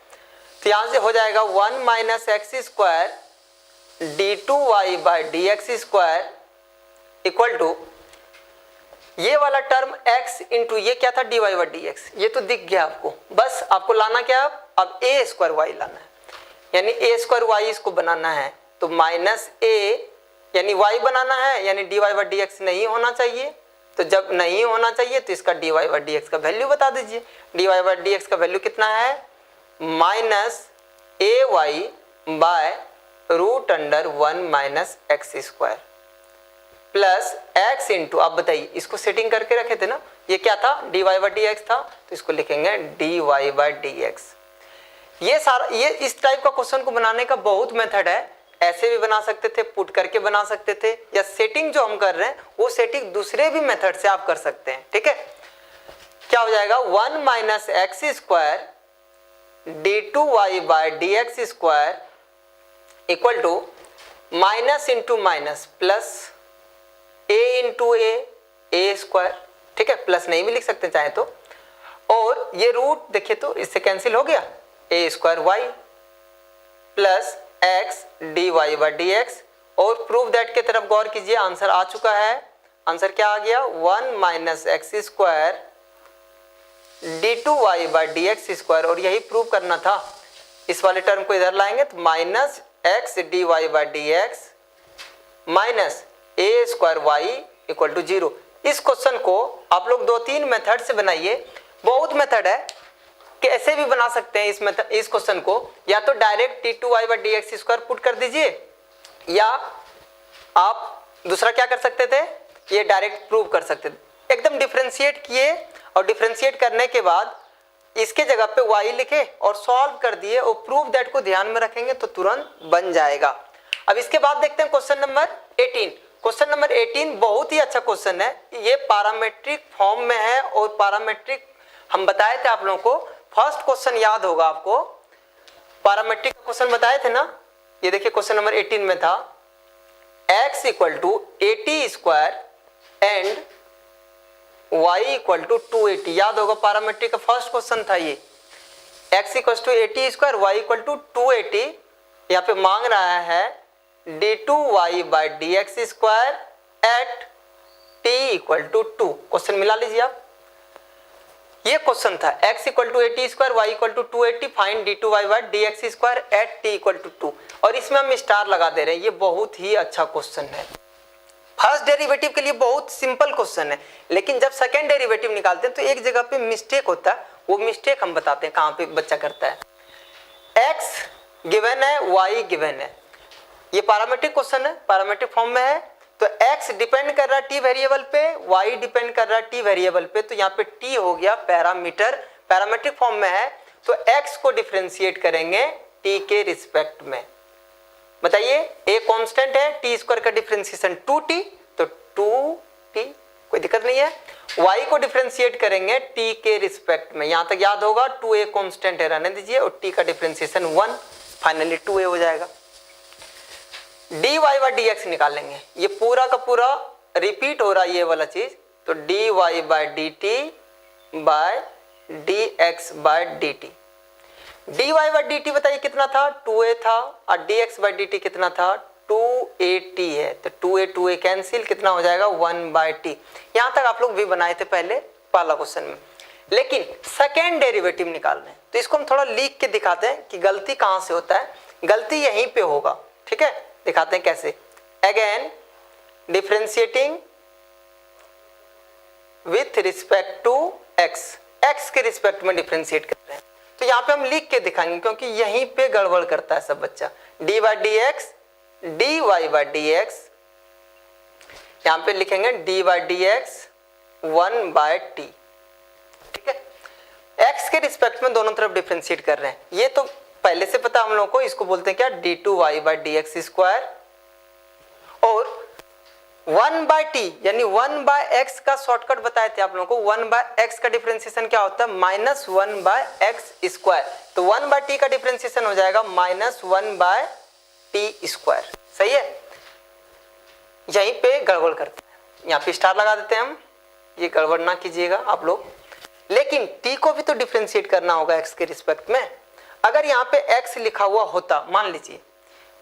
[SPEAKER 1] तो यहां से हो जाएगा 1 minus x square d two Y by D x square equal to ये वाला टर्म x इंटू ये क्या था d Y by D x, ये तो दिख गया आपको, बस आपको लाना क्या, अब ए स्क्वायर वाई लाना है, यानी ए स्क्वायर वाई इसको बनाना है, तो माइनस ए यानी y बनाना है, यानी d Y by D x नहीं होना चाहिए, तो जब नहीं होना चाहिए तो इसका d Y by D x का वैल्यू बता दीजिए। D Y by D x का वैल्यू कितना है, minus a y by root under 1 minus x square plus x into, आप बताइए इसको सेटिंग करके रखे थे ना, ये क्या था d Y by D x था, तो इसको लिखेंगे d Y by D x. ये सारा ये इस टाइप का क्वेश्चन को बनाने का बहुत मेथड है, ऐसे भी बना सकते थे, पुट करके बना सकते थे, या सेटिंग जो हम कर रहे हैं वो सेटिंग दूसरे भी मेथड से आप कर सकते हैं। ठीक है, क्या हो जाएगा 1 minus x square d two Y by D x square equal to minus into minus plus a into a square. ठीक है, प्लस नहीं भी लिख सकते चाहे तो, और ये रूट देखिए तो इससे कैंसिल हो गया, A square Y plus X D Y by D X, और प्रूफ दैट के तरफ गौर कीजिए, आंसर आ चुका है। आंसर क्या आ गया, 1 minus x square d two Y by D x square, और यही प्रूव करना था। इस वाले टर्म को इधर लाएंगे तो minus x D Y by D x minus a square y equal to 0। इस क्वेश्चन को आप लोग 2-3 मेथड से बनाइए, बहुत मेथड है, कैसे भी बना सकते हैं इस क्वेश्चन को, या तो direct d two Y by D x square put कर दीजिए, या आप दूसरा क्या कर सकते थे, ये डायरेक्ट प्रूव कर सकते थे। एकदम डिफरेंशिएट किए, और डिफरेंशिएट करने के बाद इसके जगह पे y लिखे और सॉल्व कर दिए, और प्रूफ दैट को ध्यान में रखेंगे तो तुरंत बन जाएगा। अब इसके बाद देखते हैं क्वेश्चन नंबर 18। क्वेश्चन नंबर 18 बहुत ही अच्छा क्वेश्चन है, ये पैरामेट्रिक फॉर्म में है, और पैरामेट्रिक हम बताए थे आप लोगों को, फर्स्ट क्वेश्चन याद होगा आपको, पैरामेट्रिक क्वेश्चन बताए थे ना, ये देखिए क्वेश्चन नंबर 18 में था x equal to 80 square and y equal to 280, याद होगा पैरामेट्रिक का फर्स्ट क्वेश्चन था ये, x equal to 80 square y equal to 280, यहाँ पे मांग रहा है d two Y by D x square at t equal to 2। Question मिला लीजिए आप, ये क्वेश्चन था x equal to 80 square y equal to 280, find d two Y by D x square at t equal to 2, और इसमें हम star लगा दे रहे हैं। ये बहुत ही अच्छा क्वेश्चन है, फर्स्ट डेरिवेटिव के लिए बहुत सिंपल क्वेश्चन है, लेकिन जब सेकेंड डेरिवेटिव निकालते हैं तो एक जगह पे मिस्टेक होता है, वो मिस्टेक हम बताते हैं कहाँ पे बच्चा करता है। x गिवन है, y गिवन है, ये पैरामेट्रिक क्वेश्चन है, पैरामेट्रिक फॉर्म में है, तो x डिपेंड कर रहा है t वेरिएबल पे, y डिपेंड कर रहा है t वेरिएबल पे, तो यहाँ पे t हो गया पैरामीटर, पैरामेट्रिक फॉर्म में है, तो x को डिफरेंशिएट करेंगे t के रिस्पेक्ट में। बताइए, a कांस्टेंट है, t स्क्वायर का डिफरेंशिएशन 2t, तो 2t, कोई दिक्कत नहीं है। y को डिफरेंशिएट करेंगे t के रिस्पेक्ट में, यहां तक याद होगा, 2a कांस्टेंट है, रहने दीजिए, और t का डिफरेंशिएशन 1, फाइनली 2a हो जाएगा। dy बाई dx निकालेंगे, ये पूरा का पूरा रिपीट हो रहा है ये वाला चीज, तो dy by dt by dx by dt। dy by dt बताइए कितना था, 2a था, और dx बाई dt कितना था, 2at है, तो 2a कैंसिल, कितना हो जाएगा 1 बाई t। यहां तक आप लोग भी बनाए थे पहले पहला क्वेश्चन में, लेकिन सेकेंड डेरिवेटिव निकाल रहे हैं, तो इसको हम थोड़ा लिख के दिखाते हैं कि गलती कहां से होता है। गलती यहीं पे होगा, ठीक है, दिखाते हैं कैसे। Again differentiating with respect to x, x के रिस्पेक्ट में डिफरेंशिएट कर रहे हैं, तो यहाँ पे हम लिख के दिखाएंगे, क्योंकि यहीं पे गड़बड़ करता है सब बच्चा। D by D x, D Y by D x, यहाँ पे लिखेंगे d by D x 1 by t, ठीक है। x के रिस्पेक्ट में दोनों तरफ डिफरेंशिएट कर रहे हैं, ये तो पहले से पता हम लोगों को, इसको बोलते हैं क्या, d2y/dx²। और 1/t यानी 1/x का शॉर्टकट बताए थे आप लोगों को, 1/x का डिफरेंशिएशन क्या होता है, -1/x²। तो 1/t का डिफरेंशिएशन हो जाएगा -1/t²। सही है, यहीं पे गड़बड़ करते हैं, यहाँ पे स्टार लगा देते हैं हम, ये गड़बड़ ना कीजिएगा आप लोग। लेकिन t को भी तो डिफरेंशिएट करना होगा x के रिस्पेक्ट में। अगर यहाँ पे x लिखा हुआ होता मान लीजिए,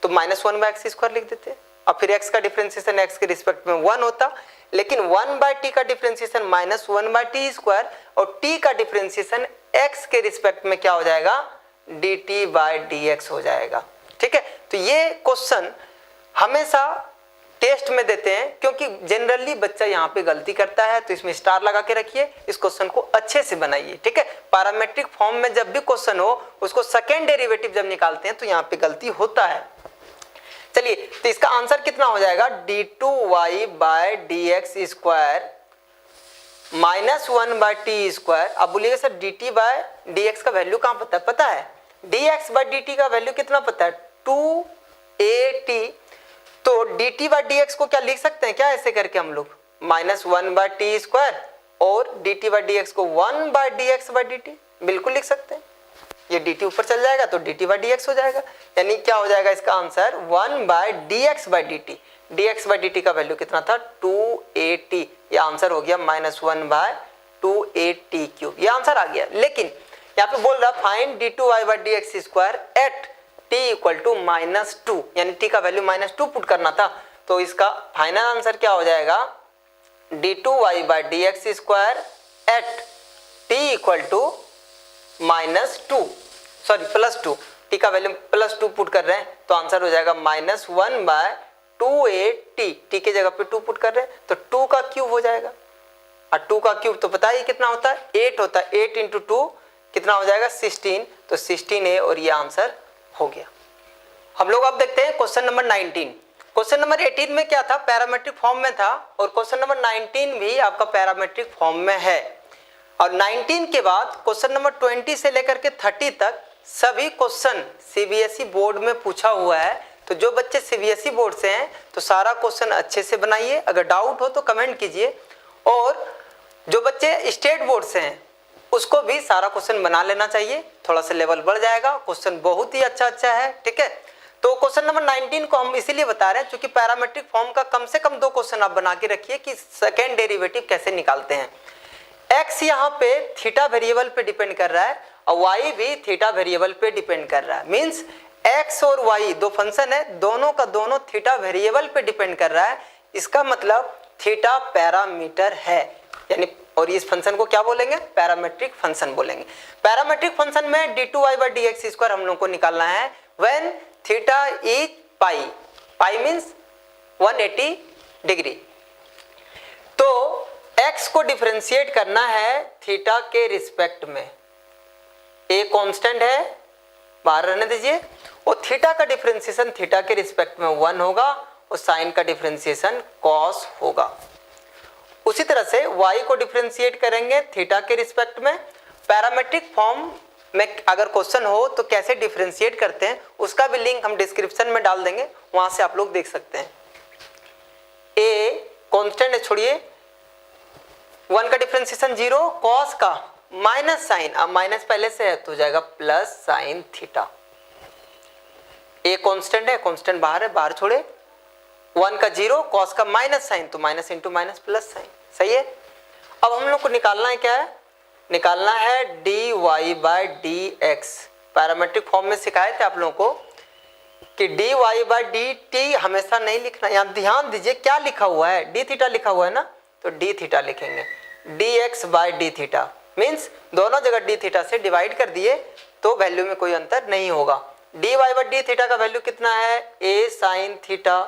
[SPEAKER 1] तो -1/x² लिख देते, और फिर x का डिफरेंशिएशन x के रिस्पेक्ट में 1 होता। लेकिन 1/t का डिफरेंशिएशन -1/t², और t का डिफरेंशिएशन x के रिस्पेक्ट में क्या हो जाएगा, dt/dx हो जाएगा। ठीक है, तो ये क्वेश्चन हमेशा टेस्ट में देते हैं, क्योंकि जनरली बच्चा यहाँ पे गलती करता है, तो इसमें स्टार लगा के रखिए, इस क्वेश्चन को अच्छे से बनाइए। ठीक है, पैरामेट्रिक फॉर्म में जब भी क्वेश्चन हो, उसको सेकेंड डेरिवेटिव जब निकालते हैं तो यहाँ पे गलती होता है। चलिए, तो इसका आंसर कितना हो जाएगा, d2y/dx² -1/t²। अब बोलिएगा सर dt/dx का वैल्यू कहाँ पता है, dx/dt का वैल्यू कितना पता है, 2at। तो dt/dx को क्या लिख सकते हैं क्या, ऐसे करके हम लोग -1/t² और dt/dx को 1/dx/dt बिल्कुल लिख सकते हैं। ये dt ऊपर चल जाएगा तो dt/dx हो जाएगा, यानी क्या हो जाएगा इसका आंसर 1/dx/dt। dx/dt का वैल्यू कितना था, 2at। ये आंसर हो गया -1/2at³। ये आंसर आ गया। लेकिन यहाँ पे बोल रहा find d2y/dx² at t equal to -2, यानी t का वैल्यू -2 पुट करना था। तो इसका फाइनल आंसर क्या हो जाएगा, d2y/dx² at t equal to +2, t का वैल्यू +2 पुट कर रहे हैं, तो आंसर हो जाएगा -1/2at। t की जगह पे 2 पुट कर रहे हैं तो 2 का क्यूब हो जाएगा, और 2 का क्यूब तो पता ही कितना होता है, 8 होता है। 8 × 2 कितना हो जाएगा, 16। तो 16 और ये आंसर हो गया। हम लोग अब देखते हैं क्वेश्चन नंबर 19। क्वेश्चन नंबर 18 में क्या था, पैरामेट्रिक फॉर्म में था, और क्वेश्चन नंबर 19 भी आपका पैरामेट्रिक फॉर्म में है। और 19 के बाद क्वेश्चन नंबर 20 से लेकर के 30 तक सभी क्वेश्चन सीबीएसई बोर्ड में पूछा हुआ है। तो जो बच्चे सीबीएसई बोर्ड से हैं तो सारा क्वेश्चन अच्छे से बनाइए, अगर डाउट हो तो कमेंट कीजिए। और जो बच्चे स्टेट बोर्ड से हैं उसको भी सारा क्वेश्चन बना लेना चाहिए, थोड़ा सा लेवल बढ़ जाएगा। क्वेश्चन बहुत ही अच्छा है। ठीक है, तो क्वेश्चन नंबर 19 को हम इसीलिए बता रहे हैं क्योंकि पैरामेट्रिक फॉर्म का कम से कम 2 क्वेश्चन आप बना के रखिए कि सेकेंड डेरिवेटिव कैसे निकालते हैं। x यहाँ पे थीटा वेरिएबल पे डिपेंड कर रहा है और y भी थीटा वेरिएबल पे डिपेंड कर रहा है। मींस x और y दो फंक्शन है, दोनों का दोनों थीटा वेरिएबल पे डिपेंड कर रहा है। इसका मतलब थीटा पैरामीटर है, यानी और इस फंक्शन को क्या बोलेंगे, पैरामेट्रिक फंक्शन बोलेंगे। पैरामेट्रिक फंक्शन में d2y/dx² हम लोग को निकालना है when theta is pi, pi means 180 degree. तो x को डिफरेंशिएट करना है थीटा के रिस्पेक्ट में। a कांस्टेंट है, बाहर रहने दीजिए, और थीटा का डिफरेंशिएशन थीटा के रिस्पेक्ट में 1 होगा और साइन का डिफरेंशिएशन cos होगा। उसी तरह से y को डिफरेंशिएट करेंगे थीटा के रिस्पेक्ट में। पैरामेट्रिक फॉर्म में अगर क्वेश्चन हो तो कैसे डिफरेंशिएट करते हैं उसका भी लिंक हम डिस्क्रिप्शन में डाल देंगे, वहां से आप लोग देख सकते हैं। a कांस्टेंट है, छोड़िए, 1 का डिफरेंशिएशन 0, cos का माइनस साइन, अब माइनस पहले से है तो हो जाएगा plus sine theta. a constant है, कांस्टेंट बाहर है, बाहर छोड़े, 1 का 0, cos का माइनस साइन, तो minus into minus plus sign. सही है। अब हम लोग को निकालना है क्या है, निकालना है dy/dx। पैरामेट्रिक फॉर्म में सिखाए थे आप लोगों को कि dy/dt हमेशा नहीं लिखना। यहाँ ध्यान दीजिए क्या लिखा हुआ है, d थीटा लिखा हुआ है ना, तो d थीटा लिखेंगे। dx/d थीटा मीन्स दोनों जगह d थीटा से डिवाइड कर दिए तो वैल्यू में कोई अंतर नहीं होगा। dy/d थीटा का वैल्यू कितना है, a साइन थीटा,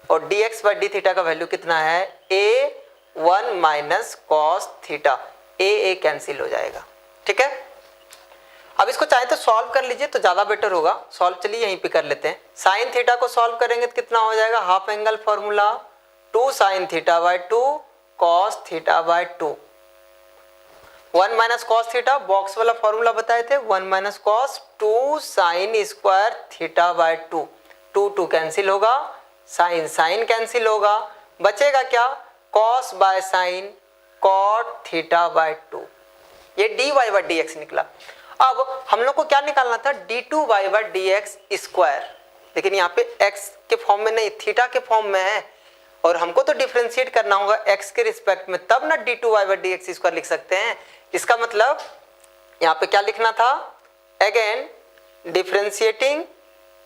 [SPEAKER 1] और dx/d थीटा का वैल्यू कितना है, a1 minus cos theta. a cancel हो जाएगा। ठीक है, अब इसको चाहे तो सॉल्व कर लीजिए तो ज्यादा बेटर होगा। सॉल्व चलिए यहीं पे कर लेते हैं। साइन थीटा को सॉल्व करेंगे तो कितना हो जाएगा, half angle formula 2 sin θ/2 cos θ/2। 1 minus cos theta, box वाला फॉर्मूला बताए थे, 1 minus cos 2 sine square theta by 2, 2 cancel होगा, साइन साइन कैंसिल होगा, बचेगा क्या, cos by sine cot theta by 2, ये dy बाय dx निकला। अब हम लोग को क्या निकालना था, d2y बाय dx स्क्वायर, लेकिन यहाँ पे x के फॉर्म में नहीं, थीटा के फॉर्म में है, और हमको तो डिफरेंशिएट करना होगा x के रिस्पेक्ट में, तब ना d2y बाय dx स्क्वायर लिख सकते हैं। इसका मतलब यहाँ पे क्या लिखना था, again differentiating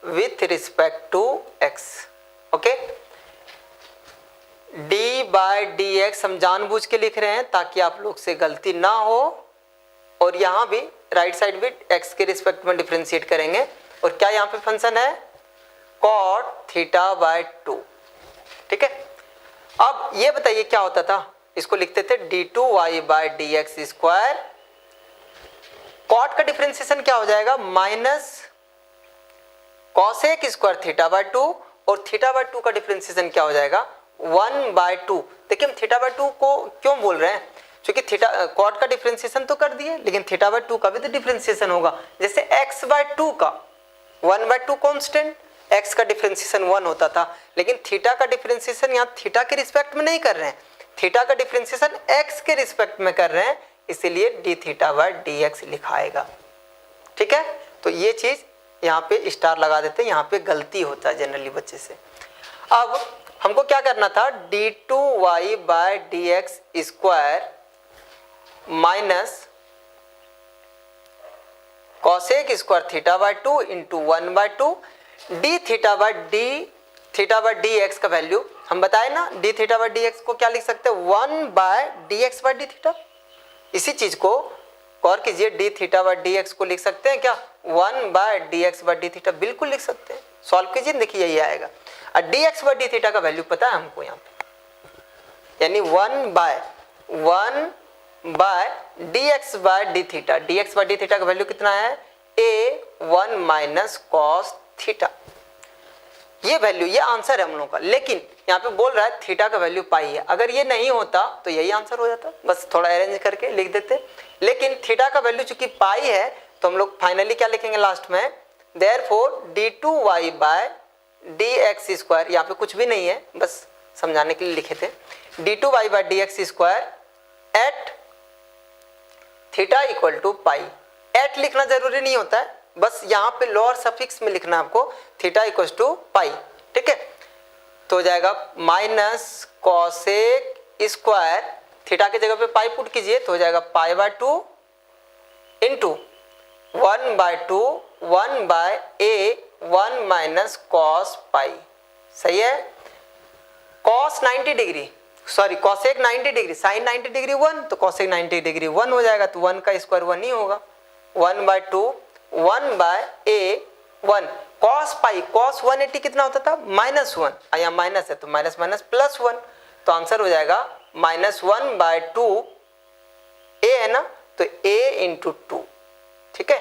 [SPEAKER 1] with respect to x, okay. d by dx हम जानबूझ के लिख रहे हैं ताकि आप लोग से गलती ना हो, और यहाँ भी राइट साइड भी x के रिस्पेक्ट में डिफरेंशिएट करेंगे, और क्या यहाँ पे फंक्शन है, कॉट थीटा बाय 2, ठीक है। अब ये बताइए क्या होता था, इसको लिखते थे d2y by dx square, cot का डिफरेंशिएशन क्या हो जाएगा, minus cosec square theta by 2, और थीटा बाय 2 का डिफरेंशिएशन क्या हो जाएगा, 1 बाय 2। देखिए हम थीटा बाय 2 को क्यों बोल रहे हैं, क्योंकि थीटा कॉट का डिफरेंशिएशन तो कर दिए, लेकिन थीटा बाय 2 का भी तो डिफरेंशिएशन होगा। जैसे x बाय 2 का 1 बाय 2 कॉन्स्टेंट, x का डिफरेंशिएशन 1 होता था, लेकिन थीटा का डिफरेंशिएशन यहाँ थीटा के रिस्पेक्ट में नहीं कर रहे हैं, थीटा का डिफरेंशिएशन x के रिस्पेक्ट में कर रहे हैं, इसीलिए d थीटा बाय dx लिखाएगा, ठीक है। तो ये चीज यहाँ पे स्टार लगा देते हैं, यहाँ पे गलती होता है जनरली बच्चे से। अब हमको क्या करना था, d2y by dx square minus cosec square theta by 2 into 1 by 2, d theta by dx का वैल्यू हम बताए ना, डी थीटा बाय dx को क्या लिख सकते हैं, 1 by dx by d theta. इसी चीज को गौर कीजिए, डी थीटा बाय dx को लिख सकते हैं क्या, 1 by dx by d theta, बिल्कुल लिख सकते हैं। सॉल्व कीजिए, देखिए यही आएगा। और dx बाय डी थीटा का वैल्यू पता है हमको यहाँ पे, यानी 1 by dx by d theta, dx by d theta का वैल्यू कितना है, a1 माइनस कॉस थीटा, ये वैल्यू, ये आंसर है हम लोगों का। लेकिन यहाँ पे बोल रहा है थीटा का वैल्यू पाई है, अगर ये नहीं होता तो यही आंसर हो जाता, बस थोड़ा अरेंज करके लिख देते। लेकिन थीटा का वैल्यू चूंकि पाई है, तो हम लोग फाइनली क्या लिखेंगे लास्ट में, therefore d2y by dx square, यहाँ पे कुछ भी नहीं है, बस समझाने के लिए लिखे थे, d2y by dx square at theta equal to pi. At लिखना जरूरी नहीं होता है, बस यहाँ पे लोअर सफिक्स में लिखना है आपको, थीटा इक्वल टू पाई, ठीक है। तो हो जाएगा माइनस कॉसेक स्क्वायर, थीटा की जगह पे पाई पुट कीजिए तो हो जाएगा pi by 2 into 1 by 2 1 by a 1 minus cos pi, सही है। Cos 90 degree, sorry cosec 90 degree, sine 90 degree 1, तो कॉसेक 90 डिग्री 1 हो जाएगा, तो 1 का स्क्वायर 1 ही होगा, 1 by 2 1 by a 1 cos pi, cos 180 कितना होता था, -1, यहाँ माइनस है तो माइनस माइनस प्लस 1, तो आंसर हो जाएगा -1 बाय 2 ए है ना, तो a इंटू 2, ठीक है।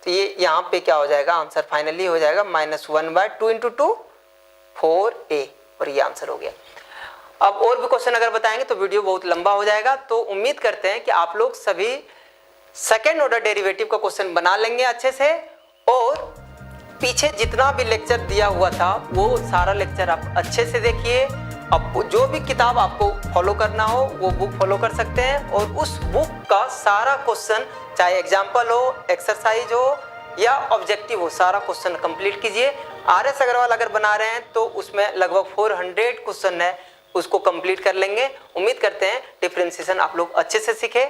[SPEAKER 1] तो ये यहाँ पे क्या हो जाएगा, आंसर फाइनली हो जाएगा -1 बाय 2 इंटू 2 4a, और ये आंसर हो गया। अब और भी क्वेश्चन अगर बताएंगे तो वीडियो बहुत लंबा हो जाएगा, तो उम्मीद करते हैं कि आप लोग सभी सेकेंड ऑर्डर डेरिवेटिव का क्वेश्चन बना लेंगे अच्छे से, और पीछे जितना भी लेक्चर दिया हुआ था वो सारा लेक्चर आप अच्छे से देखिए। अब जो भी किताब आपको फॉलो करना हो वो बुक फॉलो कर सकते हैं, और उस बुक का सारा क्वेश्चन, चाहे एग्जाम्पल हो, एक्सरसाइज हो या ऑब्जेक्टिव हो, सारा क्वेश्चन कंप्लीट कीजिए। RS अग्रवाल अगर बना रहे हैं तो उसमें लगभग 400 क्वेश्चन है, उसको कंप्लीट कर लेंगे। उम्मीद करते हैं डिफरेंशिएशन आप लोग अच्छे से सीखे।